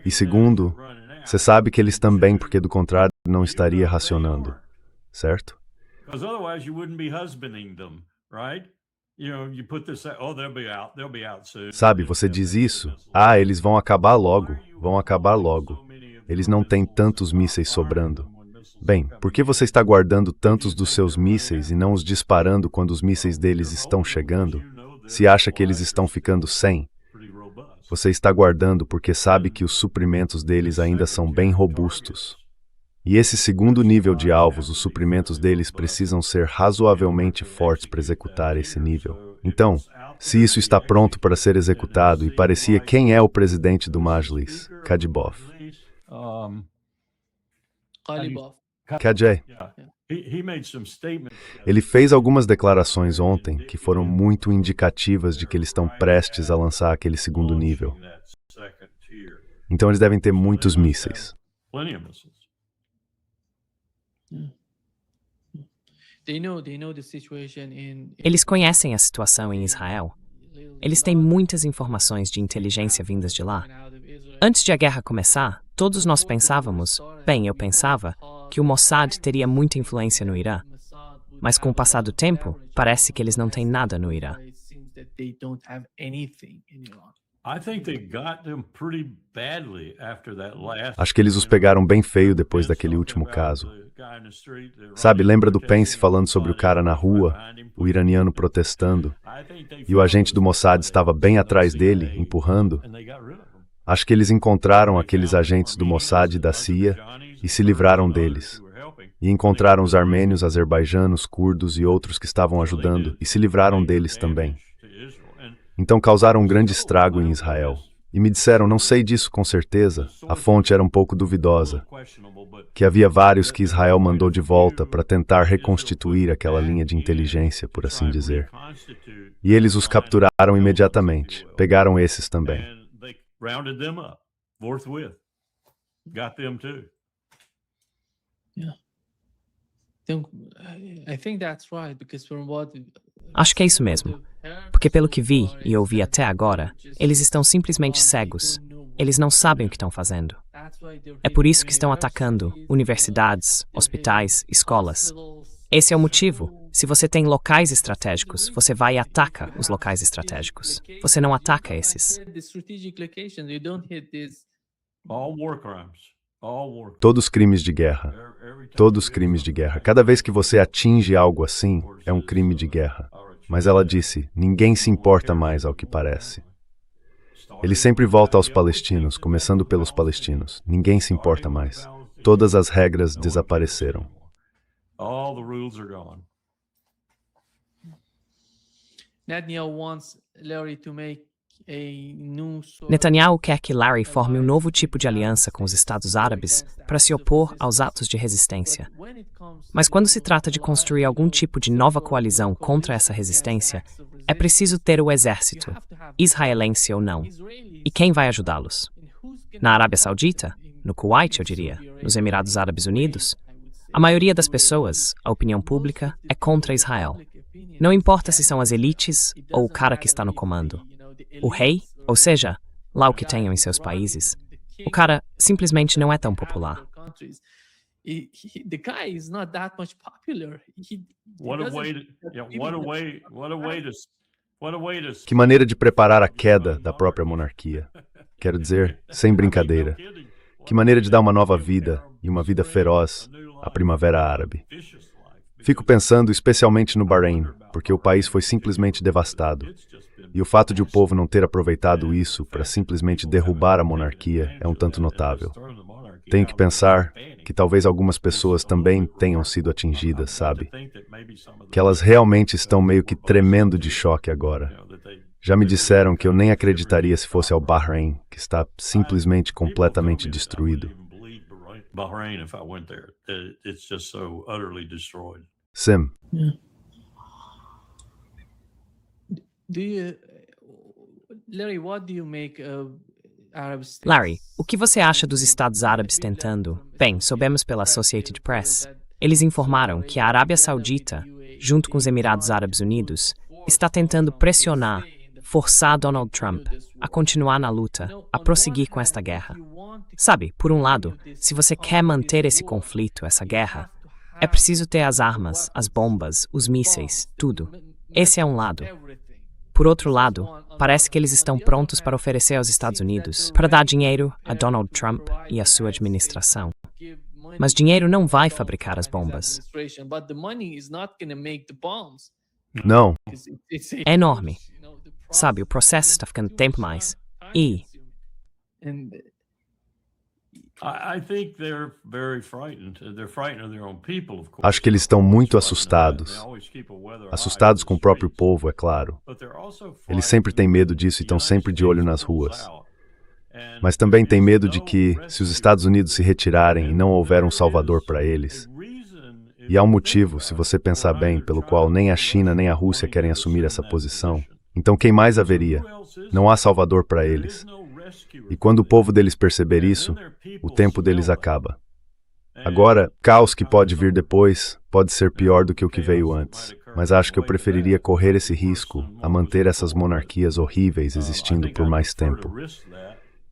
E segundo, você sabe que eles também, porque do contrário não estaria racionando, certo? Sabe, você diz isso, eles vão acabar logo, Eles não têm tantos mísseis sobrando. Bem, por que você está guardando tantos dos seus mísseis e não os disparando quando os mísseis deles estão chegando? Se acha que eles estão ficando sem? Você está guardando porque sabe que os suprimentos deles ainda são bem robustos. E esse segundo nível de alvos, os suprimentos deles precisam ser razoavelmente fortes para executar esse nível. Então, se isso está pronto para ser executado, e parecia quem é o presidente do Majlis, Kadyrov. Kadyrov. Ele fez algumas declarações ontem que foram muito indicativas de que eles estão prestes a lançar aquele segundo nível. Então eles devem ter muitos mísseis. Eles conhecem a situação em Israel. Eles têm muitas informações de inteligência vindas de lá. Antes de a guerra começar, todos nós pensávamos, eu pensava, que o Mossad teria muita influência no Irã. Mas com o passar do tempo, parece que eles não têm nada no Irã. Acho que eles os pegaram bem feio depois daquele último caso. Sabe, lembra do Pence falando sobre o cara na rua, o iraniano protestando, e o agente do Mossad estava bem atrás dele, empurrando? Acho que eles encontraram aqueles agentes do Mossad e da CIA e se livraram deles. E encontraram os armênios, azerbaijanos, curdos e outros que estavam ajudando e se livraram deles também. Então causaram um grande estrago em Israel. E me disseram, não sei disso com certeza, a fonte era um pouco duvidosa, que havia vários que Israel mandou de volta para tentar reconstituir aquela linha de inteligência, por assim dizer. E eles os capturaram imediatamente, pegaram esses também. Acho que é isso mesmo. Porque pelo que vi e ouvi até agora, eles estão simplesmente cegos. Eles não sabem o que estão fazendo. É por isso que estão atacando universidades, hospitais, escolas. Esse é o motivo. Se você tem locais estratégicos, você vai e ataca os locais estratégicos. Você não ataca esses. Todos crimes de guerra. Todos crimes de guerra. Cada vez que você atinge algo assim, é um crime de guerra. Mas ela disse, ninguém se importa mais ao que parece. Ele sempre volta aos palestinos, começando pelos palestinos. Ninguém se importa mais. Todas as regras desapareceram. Netanyahu quer que Larry forme um novo tipo de aliança com os Estados Árabes para se opor aos atos de resistência. Mas quando se trata de construir algum tipo de nova coalizão contra essa resistência, é preciso ter o exército, israelense ou não. E quem vai ajudá-los? Na Arábia Saudita? No Kuwait, eu diria? Nos Emirados Árabes Unidos? A maioria das pessoas, a opinião pública, é contra Israel. Não importa se são as elites ou o cara que está no comando. O rei, ou seja, lá o que tenham em seus países, o cara simplesmente não é tão popular. Que maneira de preparar a queda da própria monarquia. Quero dizer, sem brincadeira. Que maneira de dar uma nova vida, e uma vida feroz, à Primavera Árabe. Fico pensando especialmente no Bahrein, porque o país foi simplesmente devastado. E o fato de o povo não ter aproveitado isso para simplesmente derrubar a monarquia é um tanto notável. Tenho que pensar que talvez algumas pessoas também tenham sido atingidas, sabe? Que elas realmente estão meio que tremendo de choque agora. Já me disseram que eu nem acreditaria se fosse ao Bahrein, que está simplesmente completamente destruído. Sim. Larry, o que você acha dos Estados Árabes tentando? Bem, soubemos pela Associated Press. Eles informaram que a Arábia Saudita, junto com os Emirados Árabes Unidos, está tentando pressionar, forçar Donald Trump a continuar na luta, a prosseguir com esta guerra. Sabe, por um lado, se você quer manter esse conflito, essa guerra, é preciso ter as armas, as bombas, os mísseis, tudo. Esse é um lado. Por outro lado, parece que eles estão prontos para oferecer aos Estados Unidos para dar dinheiro a Donald Trump e a sua administração. Mas dinheiro não vai fabricar as bombas. Não. É enorme. Sabe, o processo está ficando tempo mais. E acho que eles estão muito assustados. Assustados com o próprio povo, é claro. Eles sempre têm medo disso e estão sempre de olho nas ruas. Mas também têm medo de que, se os Estados Unidos se retirarem e não houver um salvador para eles, e há um motivo, se você pensar bem, pelo qual nem a China nem a Rússia querem assumir essa posição, então quem mais haveria? Não há salvador para eles. E quando o povo deles perceber isso, o tempo deles acaba. Agora, caos que pode vir depois pode ser pior do que o que veio antes, mas acho que eu preferiria correr esse risco a manter essas monarquias horríveis existindo por mais tempo.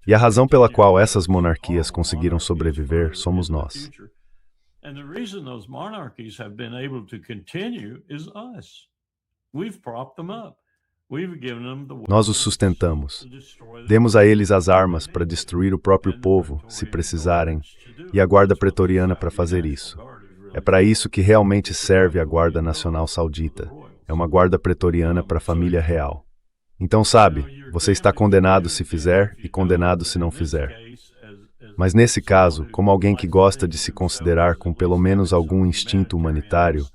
E a razão pela qual essas monarquias conseguiram sobreviver somos nós. Nós os sustentamos. Demos a eles as armas para destruir o próprio povo, se precisarem, e a Guarda Pretoriana para fazer isso. É para isso que realmente serve a Guarda Nacional Saudita. É uma Guarda Pretoriana para a família real. Então, sabe, você está condenado se fizer e condenado se não fizer. Mas nesse caso, como alguém que gosta de se considerar com pelo menos algum instinto humanitário,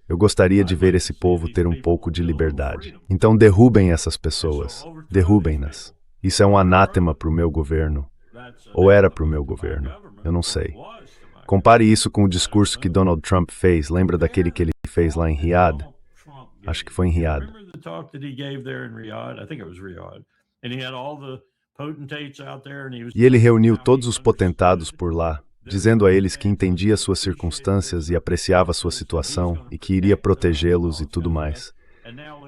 eu gostaria de ver esse povo ter um pouco de liberdade. Então derrubem essas pessoas. Derrubem-nas. Isso é um anátema para o meu governo. Ou era para o meu governo. Eu não sei. Compare isso com o discurso que Donald Trump fez. Lembra daquele que ele fez lá em Riad? Acho que foi em Riad. E ele reuniu todos os potentados por lá, dizendo a eles que entendia suas circunstâncias e apreciava sua situação e que iria protegê-los e tudo mais.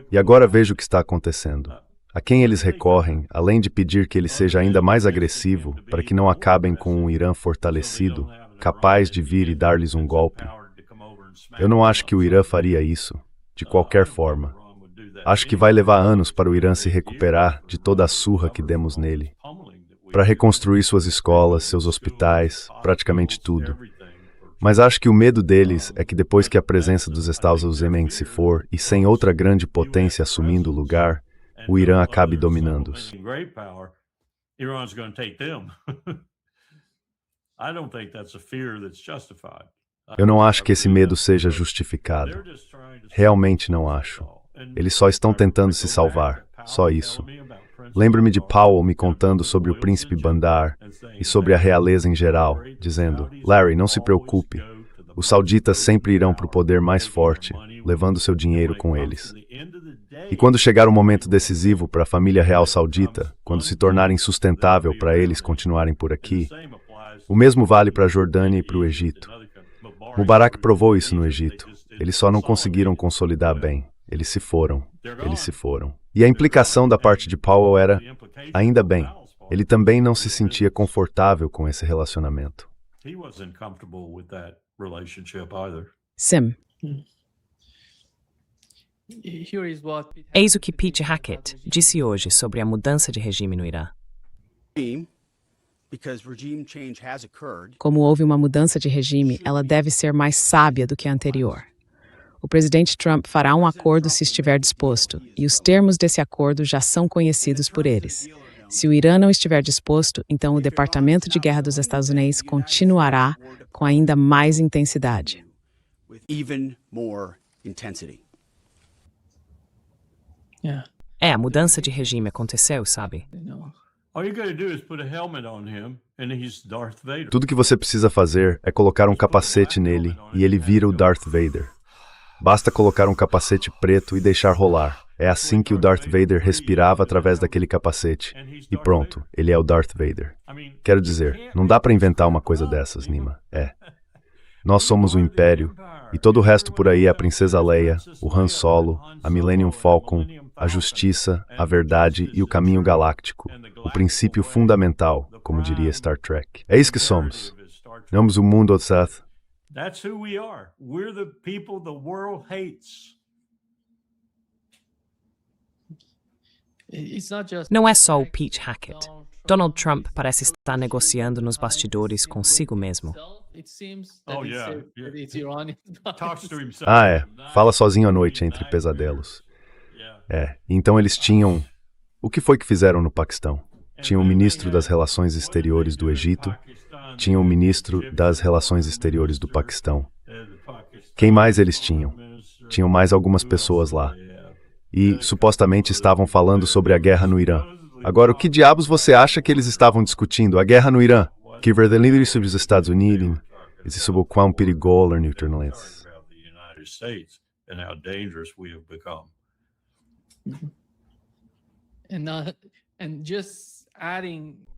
E agora veja o que está acontecendo. A quem eles recorrem, além de pedir que ele seja ainda mais agressivo, para que não acabem com um Irã fortalecido, capaz de vir e dar-lhes um golpe. Eu não acho que o Irã faria isso, de qualquer forma. Acho que vai levar anos para o Irã se recuperar de toda a surra que demos nele, para reconstruir suas escolas, seus hospitais, praticamente tudo. Mas acho que o medo deles é que depois que a presença dos Estados Unidos se for, e sem outra grande potência assumindo o lugar, o Irã acabe dominando-os. Eu não acho que esse medo seja justificado. Realmente não acho. Eles só estão tentando se salvar, só isso. Lembro-me de Powell me contando sobre o príncipe Bandar e sobre a realeza em geral, dizendo, Larry, não se preocupe, os sauditas sempre irão para o poder mais forte, levando seu dinheiro com eles. E quando chegar o momento decisivo para a família real saudita, quando se tornar insustentável para eles continuarem por aqui, o mesmo vale para a Jordânia e para o Egito. Mubarak provou isso no Egito. Eles só não conseguiram consolidar bem. Eles se foram. Eles se foram. E a implicação da parte de Powell era, ainda bem, ele também não se sentia confortável com esse relacionamento. Sim. Eis o que Pete Hackett disse hoje sobre a mudança de regime no Irã. Como houve uma mudança de regime, ela deve ser mais sábia do que a anterior. O presidente Trump fará um acordo se estiver disposto, e os termos desse acordo já são conhecidos por eles. Se o Irã não estiver disposto, então o Departamento de Guerra dos Estados Unidos continuará com ainda mais intensidade. A mudança de regime aconteceu, sabe? Tudo que você precisa fazer é colocar um capacete nele e ele vira o Darth Vader. Basta colocar um capacete preto e deixar rolar. É assim que o Darth Vader respirava através daquele capacete. E pronto, ele é o Darth Vader. Quero dizer, não dá para inventar uma coisa dessas, Nima. Nós somos o Império, e todo o resto por aí é a Princesa Leia, o Han Solo, a Millennium Falcon, a Justiça, a Verdade e o Caminho Galáctico, o princípio fundamental, como diria Star Trek. É isso que somos. Somos o mundo Seth. That's who we are. We're the people the world hates. Não é só o Pete Hackett. Donald Trump parece estar negociando nos bastidores consigo mesmo. Fala sozinho à noite entre pesadelos. Então eles tinham... O que foi que fizeram no Paquistão? Tinham o ministro das Relações Exteriores do Egito, tinham o ministro das Relações Exteriores do Paquistão. Quem mais eles tinham? Tinham mais algumas pessoas lá. E, supostamente, estavam falando sobre a guerra no Irã. Agora, o que diabos você acha que eles estavam discutindo? A guerra no Irã? Que verdadeiramente sobre os Estados Unidos? Esse sobre o quão perigoso neutralmente.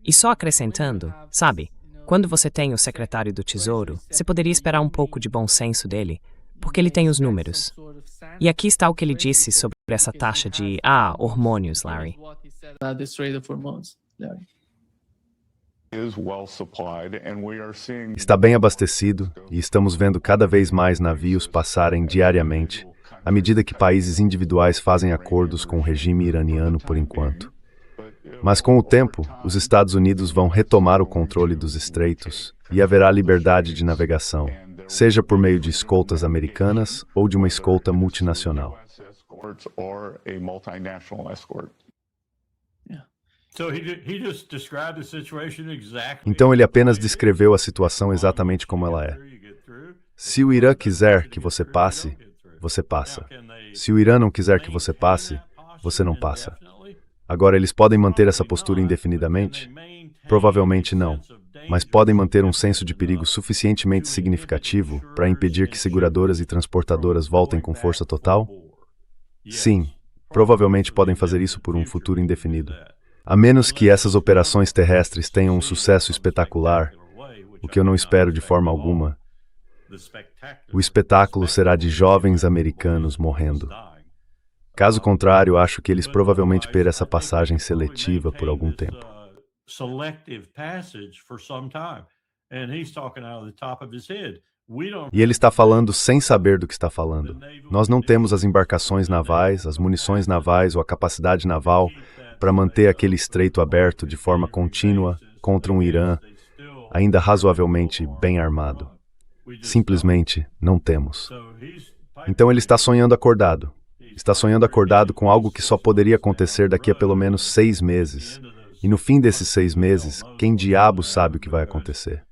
E só acrescentando, sabe, quando você tem o secretário do Tesouro, você poderia esperar um pouco de bom senso dele, porque ele tem os números. E aqui está o que ele disse sobre essa taxa de, hormônios, Larry. Está bem abastecido e estamos vendo cada vez mais navios passarem diariamente à medida que países individuais fazem acordos com o regime iraniano por enquanto. Mas com o tempo, os Estados Unidos vão retomar o controle dos estreitos e haverá liberdade de navegação, seja por meio de escoltas americanas ou de uma escolta multinacional. Então ele apenas descreveu a situação exatamente como ela é. Se o Irã quiser que você passe, você passa. Se o Irã não quiser que você passe, você não passa. Agora, eles podem manter essa postura indefinidamente? Provavelmente não. Mas podem manter um senso de perigo suficientemente significativo para impedir que seguradoras e transportadoras voltem com força total? Sim, provavelmente podem fazer isso por um futuro indefinido. A menos que essas operações terrestres tenham um sucesso espetacular, o que eu não espero de forma alguma, o espetáculo será de jovens americanos morrendo. Caso contrário, acho que eles provavelmente perderão essa passagem seletiva por algum tempo. E ele está falando sem saber do que está falando. Nós não temos as embarcações navais, as munições navais ou a capacidade naval para manter aquele estreito aberto de forma contínua contra um Irã ainda razoavelmente bem armado. Simplesmente não temos. Então ele está sonhando acordado. Está sonhando acordado com algo que só poderia acontecer daqui a pelo menos 6 meses. E no fim desses 6 meses, quem diabo sabe o que vai acontecer?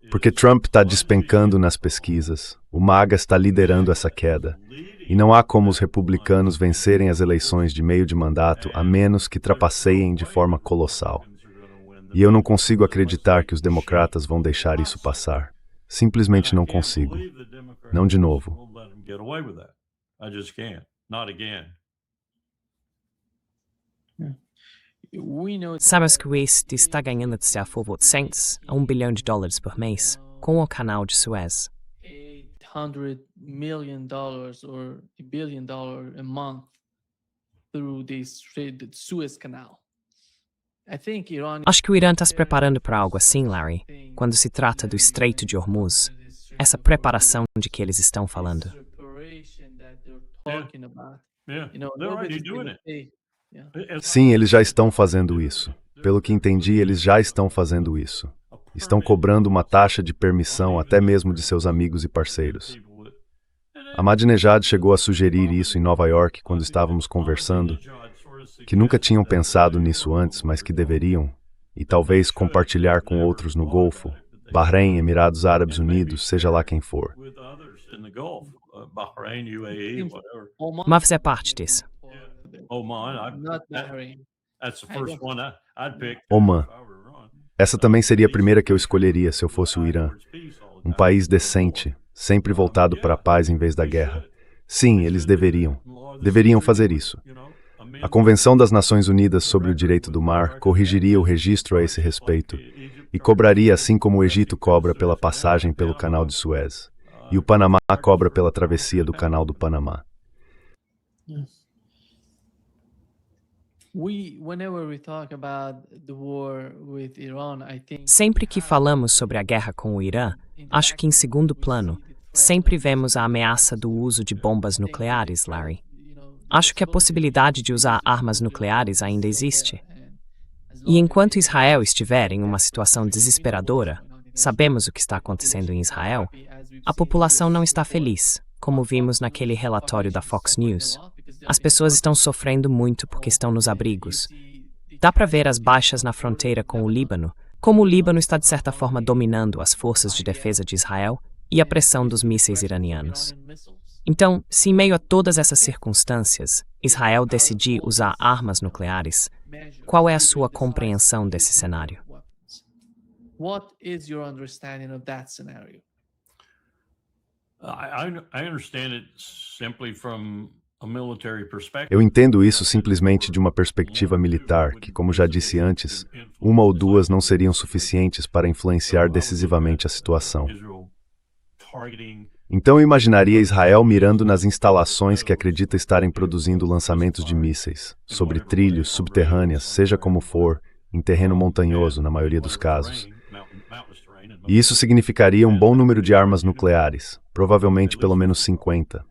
Porque Trump está despencando nas pesquisas, o MAGA está liderando essa queda, e não há como os republicanos vencerem as eleições de meio de mandato a menos que trapaceiem de forma colossal. E eu não consigo acreditar que os democratas vão deixar isso passar. Simplesmente não consigo. Não de novo. Sabes que o Oeste está ganhando de cerca de 800 a $1 bilhão por mês com o canal de Suez. $800 million or $1 billion a month through this Suez Canal. Acho que o Irã está se preparando para algo assim, Larry, quando se trata do Estreito de Hormuz. Essa preparação de que eles estão falando. Sim, eles já estão fazendo isso. Pelo que entendi, eles já estão fazendo isso. Estão cobrando uma taxa de permissão até mesmo de seus amigos e parceiros. Ahmadinejad chegou a sugerir isso em Nova York quando estávamos conversando, que nunca tinham pensado nisso antes, mas que deveriam, e talvez compartilhar com outros no Golfo, Bahrein, Emirados Árabes Unidos, seja lá quem for. Mas é parte disso. Oman. Essa também seria a primeira que eu escolheria se eu fosse o Irã. Um país decente, sempre voltado para a paz em vez da guerra. Sim, eles deveriam fazer isso. A Convenção das Nações Unidas sobre o Direito do Mar corrigiria o registro a esse respeito e cobraria assim como o Egito cobra pela passagem pelo Canal de Suez e o Panamá cobra pela travessia do Canal do Panamá. Sempre que falamos sobre a guerra com o Irã, acho que em segundo plano, sempre vemos a ameaça do uso de bombas nucleares, Larry. Acho que a possibilidade de usar armas nucleares ainda existe. E enquanto Israel estiver em uma situação desesperadora, sabemos o que está acontecendo em Israel, a população não está feliz, como vimos naquele relatório da Fox News. As pessoas estão sofrendo muito porque estão nos abrigos. Dá para ver as baixas na fronteira com o Líbano, como o Líbano está de certa forma dominando as forças de defesa de Israel e a pressão dos mísseis iranianos. Então, se em meio a todas essas circunstâncias, Israel decidir usar armas nucleares, qual é a sua compreensão desse cenário? What is your understanding of that scenario? I understand it simply from a military perspective. Eu entendo isso simplesmente de uma perspectiva militar, que, como já disse antes, uma ou duas não seriam suficientes para influenciar decisivamente a situação. Então eu imaginaria Israel mirando nas instalações que acredita estarem produzindo lançamentos de mísseis, sobre trilhos, subterrâneas, seja como for, em terreno montanhoso, na maioria dos casos. E isso significaria um bom número de armas nucleares, provavelmente pelo menos 50.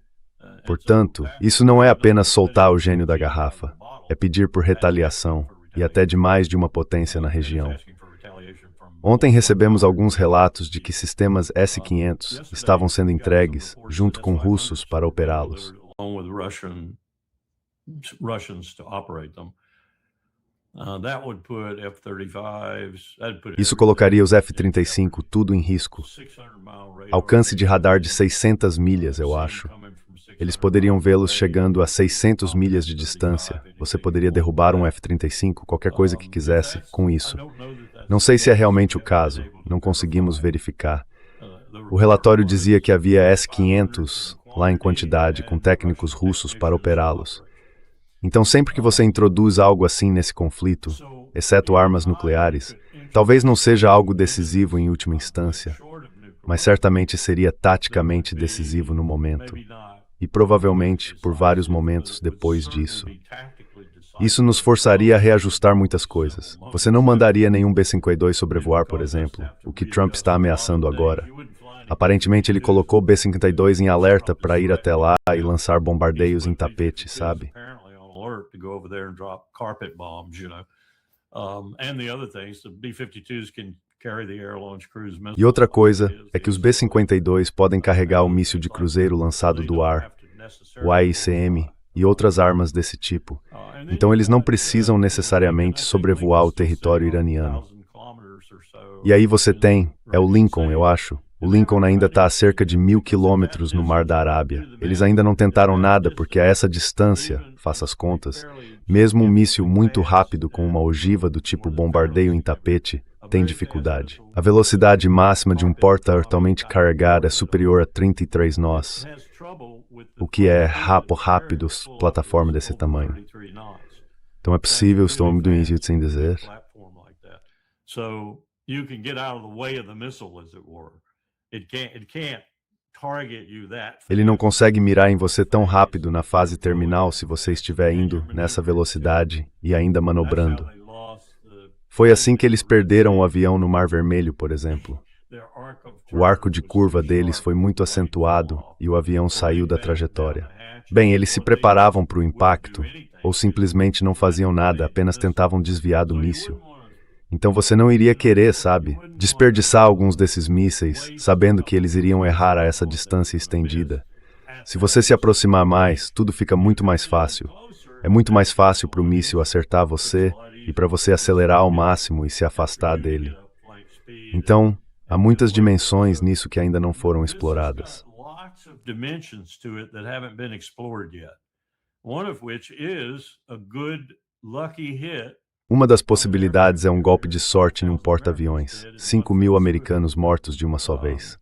Portanto, isso não é apenas soltar o gênio da garrafa, é pedir por retaliação, e até de mais de uma potência na região. Ontem recebemos alguns relatos de que sistemas S-500 estavam sendo entregues, junto com russos, para operá-los. Isso colocaria os F-35 tudo em risco. Alcance de radar de 600 milhas, eu acho. Eles poderiam vê-los chegando a 600 milhas de distância. Você poderia derrubar um F-35, qualquer coisa que quisesse, com isso. Não sei se é realmente o caso, não conseguimos verificar. O relatório dizia que havia S-500 lá em quantidade, com técnicos russos para operá-los. Então, sempre que você introduz algo assim nesse conflito, exceto armas nucleares, talvez não seja algo decisivo em última instância, mas certamente seria taticamente decisivo no momento. E provavelmente por vários momentos depois disso. Isso nos forçaria a reajustar muitas coisas. Você não mandaria nenhum B-52 sobrevoar, por exemplo, o que Trump está ameaçando agora. Aparentemente ele colocou o B-52 em alerta para ir até lá e lançar bombardeios em tapete, sabe? E outra coisa é que os B-52 podem carregar o míssil de cruzeiro lançado do ar, o AICM e outras armas desse tipo. Então eles não precisam necessariamente sobrevoar o território iraniano. E aí você tem, o Lincoln, eu acho. O Lincoln ainda está a cerca de 1.000 quilômetros no Mar da Arábia. Eles ainda não tentaram nada porque a essa distância, faça as contas, mesmo um míssil muito rápido com uma ogiva do tipo bombardeio em tapete, tem dificuldade. A velocidade máxima de um porta-altamente carregado é superior a 33 nós, o que é rápido plataforma desse tamanho. Então é possível, estou muito indo sem dizer. Ele não consegue mirar em você tão rápido na fase terminal se você estiver indo nessa velocidade e ainda manobrando. Foi assim que eles perderam o avião no Mar Vermelho, por exemplo. O arco de curva deles foi muito acentuado e o avião saiu da trajetória. Bem, eles se preparavam para o impacto, ou simplesmente não faziam nada, apenas tentavam desviar do míssil. Então você não iria querer, sabe, desperdiçar alguns desses mísseis, sabendo que eles iriam errar a essa distância estendida. Se você se aproximar mais, tudo fica muito mais fácil. É muito mais fácil para o míssil acertar você e para você acelerar ao máximo e se afastar dele. Então, há muitas dimensões nisso que ainda não foram exploradas. Uma das possibilidades é um golpe de sorte em um porta-aviões. 5.000 americanos mortos de uma só vez.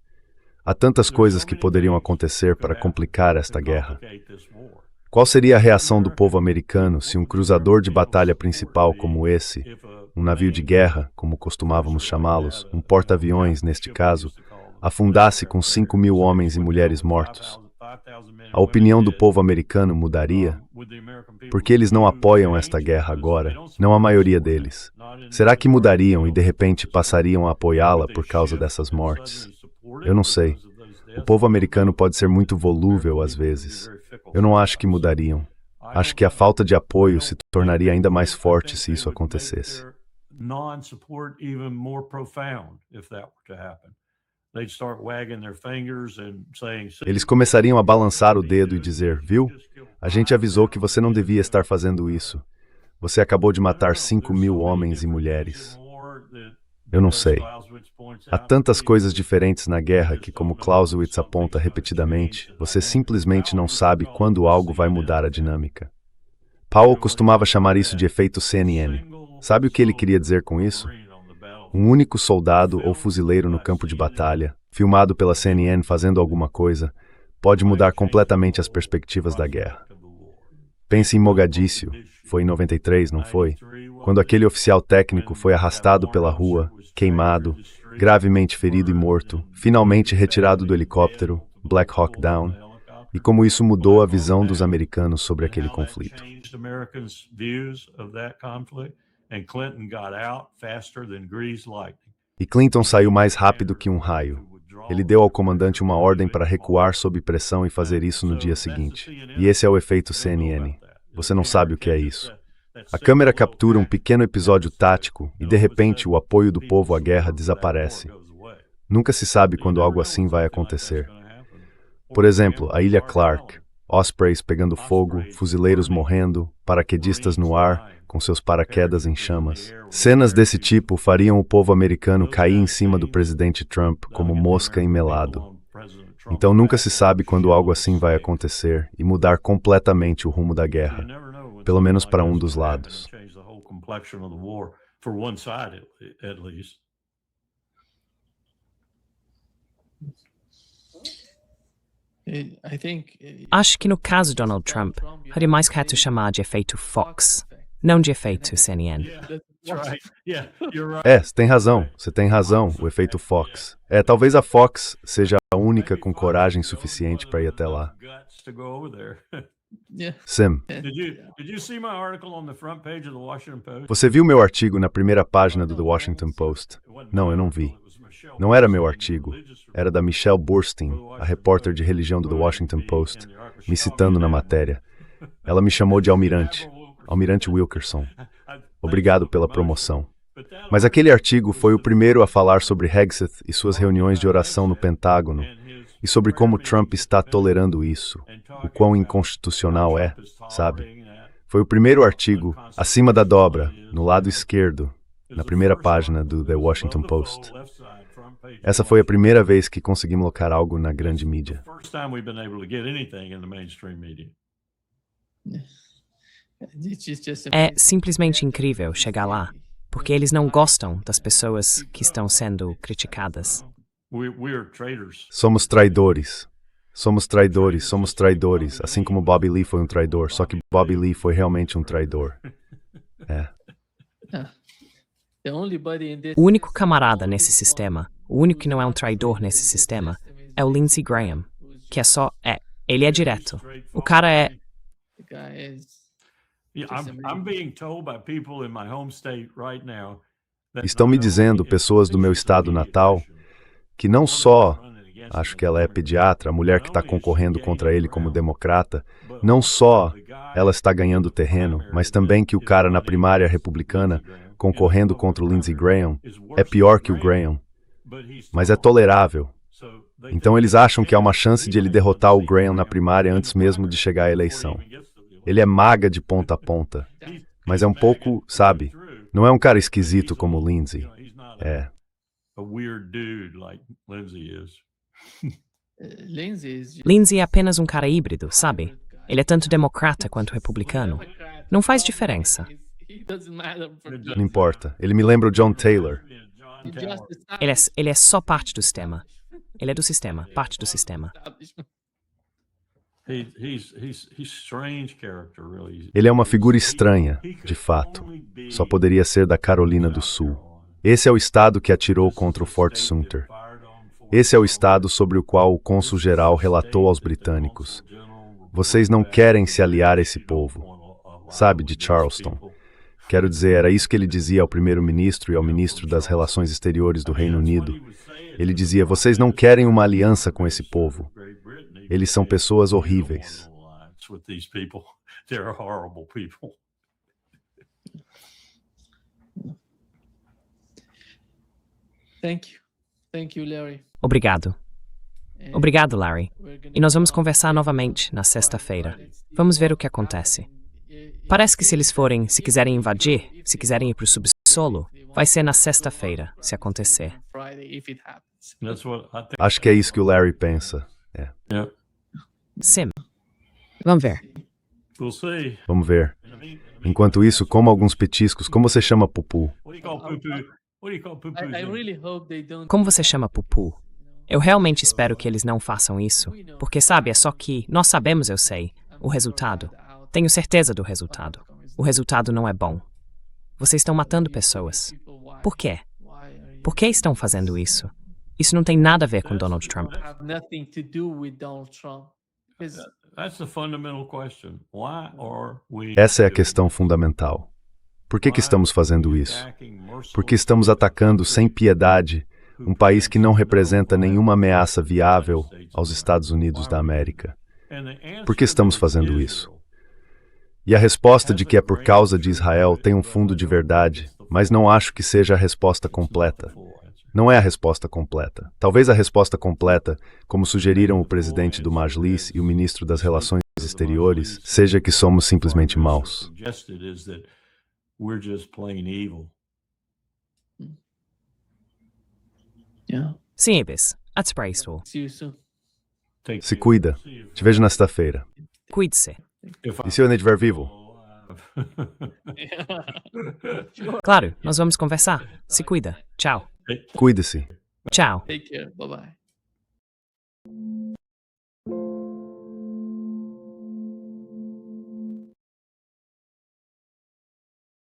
Há tantas coisas que poderiam acontecer para complicar esta guerra. Qual seria a reação do povo americano se um cruzador de batalha principal como esse, um navio de guerra, como costumávamos chamá-los, um porta-aviões neste caso, afundasse com 5.000 homens e mulheres mortos? A opinião do povo americano mudaria? Porque eles não apoiam esta guerra agora, não a maioria deles. Será que mudariam e de repente passariam a apoiá-la por causa dessas mortes? Eu não sei. O povo americano pode ser muito volúvel às vezes. Eu não acho que mudariam. Acho que a falta de apoio se tornaria ainda mais forte se isso acontecesse. Eles começariam a balançar o dedo e dizer, viu? A gente avisou que você não devia estar fazendo isso. Você acabou de matar 5.000 homens e mulheres. Eu não sei. Há tantas coisas diferentes na guerra que, como Clausewitz aponta repetidamente, você simplesmente não sabe quando algo vai mudar a dinâmica. Powell costumava chamar isso de efeito CNN. Sabe o que ele queria dizer com isso? Um único soldado ou fuzileiro no campo de batalha, filmado pela CNN fazendo alguma coisa, pode mudar completamente as perspectivas da guerra. Pense em Mogadíscio, foi em 93, não foi? Quando aquele oficial técnico foi arrastado pela rua, queimado, gravemente ferido e morto, finalmente retirado do helicóptero, Black Hawk Down, e como isso mudou a visão dos americanos sobre aquele conflito. E Clinton saiu mais rápido que um raio. ele deu ao comandante uma ordem para recuar sob pressão e fazer isso no dia seguinte. E esse é o efeito CNN. Você não sabe o que é isso. A câmera captura um pequeno episódio tático e, de repente, o apoio do povo à guerra desaparece. Nunca se sabe quando algo assim vai acontecer. Por exemplo, a Ilha Clark, Ospreys pegando fogo, fuzileiros morrendo, paraquedistas no ar, com seus paraquedas em chamas. Cenas desse tipo fariam o povo americano cair em cima do presidente Trump como mosca em melado. Então nunca se sabe quando algo assim vai acontecer e mudar completamente o rumo da guerra, pelo menos para um dos lados. Acho que no caso de Donald Trump, seria mais correto chamar de efeito Fox, não de efeito CNN. Você tem razão, o efeito Fox. Talvez a Fox seja a única com coragem suficiente para ir até lá. Sim. Você viu meu artigo na primeira página do The Washington Post? Não, eu não vi. Não era meu artigo, era da Michelle Burstein, a repórter de religião do The Washington Post, me citando na matéria. Ela me chamou de almirante, Almirante Wilkerson. Obrigado pela promoção. Mas aquele artigo foi o primeiro a falar sobre Hegseth e suas reuniões de oração no Pentágono, e sobre como Trump está tolerando isso, o quão inconstitucional é, sabe? Foi o primeiro artigo, acima da dobra, no lado esquerdo, na primeira página do The Washington Post. Essa foi a primeira vez que conseguimos colocar algo na grande mídia. É simplesmente incrível chegar lá, porque eles não gostam das pessoas que estão sendo criticadas. Somos traidores. Somos traidores, somos traidores, assim como Bobby Lee foi um traidor, só que Bobby Lee foi realmente um traidor. O único camarada nesse sistema, o único que não é um traidor nesse sistema, é o Lindsey Graham, que ele é direto. O cara é... Estão me dizendo, pessoas do meu estado natal, que não só, acho que ela é pediatra, a mulher que está concorrendo contra ele como democrata, não só ela está ganhando terreno, mas também que o cara na primária republicana, concorrendo contra o Lindsey Graham, é pior que o Graham. Mas é tolerável. Então eles acham que há uma chance de ele derrotar o Graham na primária antes mesmo de chegar à eleição. Ele é maga de ponta a ponta, mas é um pouco, sabe, não é um cara esquisito como o Lindsey. Lindsey é apenas um cara híbrido, sabe? Ele é tanto democrata quanto republicano. Não faz diferença. Não importa. Ele me lembra o John Taylor. Ele é só parte do sistema. Ele é do sistema, parte do sistema. Ele é uma figura estranha, de fato. Só poderia ser da Carolina do Sul. Esse é o estado que atirou contra o Fort Sumter. Esse é o estado sobre o qual o cônsul-geral relatou aos britânicos: vocês não querem se aliar a esse povo. Sabe, de Charleston. Quero dizer, era isso que ele dizia ao primeiro-ministro e ao ministro das Relações Exteriores do Reino Unido. Ele dizia: vocês não querem uma aliança com esse povo. Eles são pessoas horríveis. Thank you, Larry. Obrigado. Obrigado, Larry. E nós vamos conversar novamente na sexta-feira. Vamos ver o que acontece. Parece que se quiserem invadir, se quiserem ir para o subsolo, vai ser na sexta-feira, se acontecer. Acho que é isso que o Larry pensa. Sim. Vamos ver. Vamos ver. Enquanto isso, coma alguns petiscos. Como você chama pupu? Como você chama pupu? Eu realmente espero que eles não façam isso, porque sabe, é só que nós sabemos, eu sei, o resultado. Tenho certeza do resultado. O resultado não é bom. Vocês estão matando pessoas. Por quê? Por que estão fazendo isso? Isso não tem nada a ver com Donald Trump. Essa é a questão fundamental. Por que estamos fazendo isso? Porque estamos atacando sem piedade um país que não representa nenhuma ameaça viável aos Estados Unidos da América. Por que estamos fazendo isso? E a resposta de que é por causa de Israel tem um fundo de verdade, mas não acho que seja a resposta completa. Não é a resposta completa. Talvez a resposta completa, como sugeriram o presidente do Majlis e o ministro das Relações Exteriores, seja que somos simplesmente maus. Yeah. Sim, Ibis. Até para isto. See you soon. Se cuida. Te vejo na sexta-feira. Cuide-se. E se eu ainda estiver vivo? Claro, nós vamos conversar. Se cuida. Tchau. Cuide-se. Tchau. Take care. Bye bye.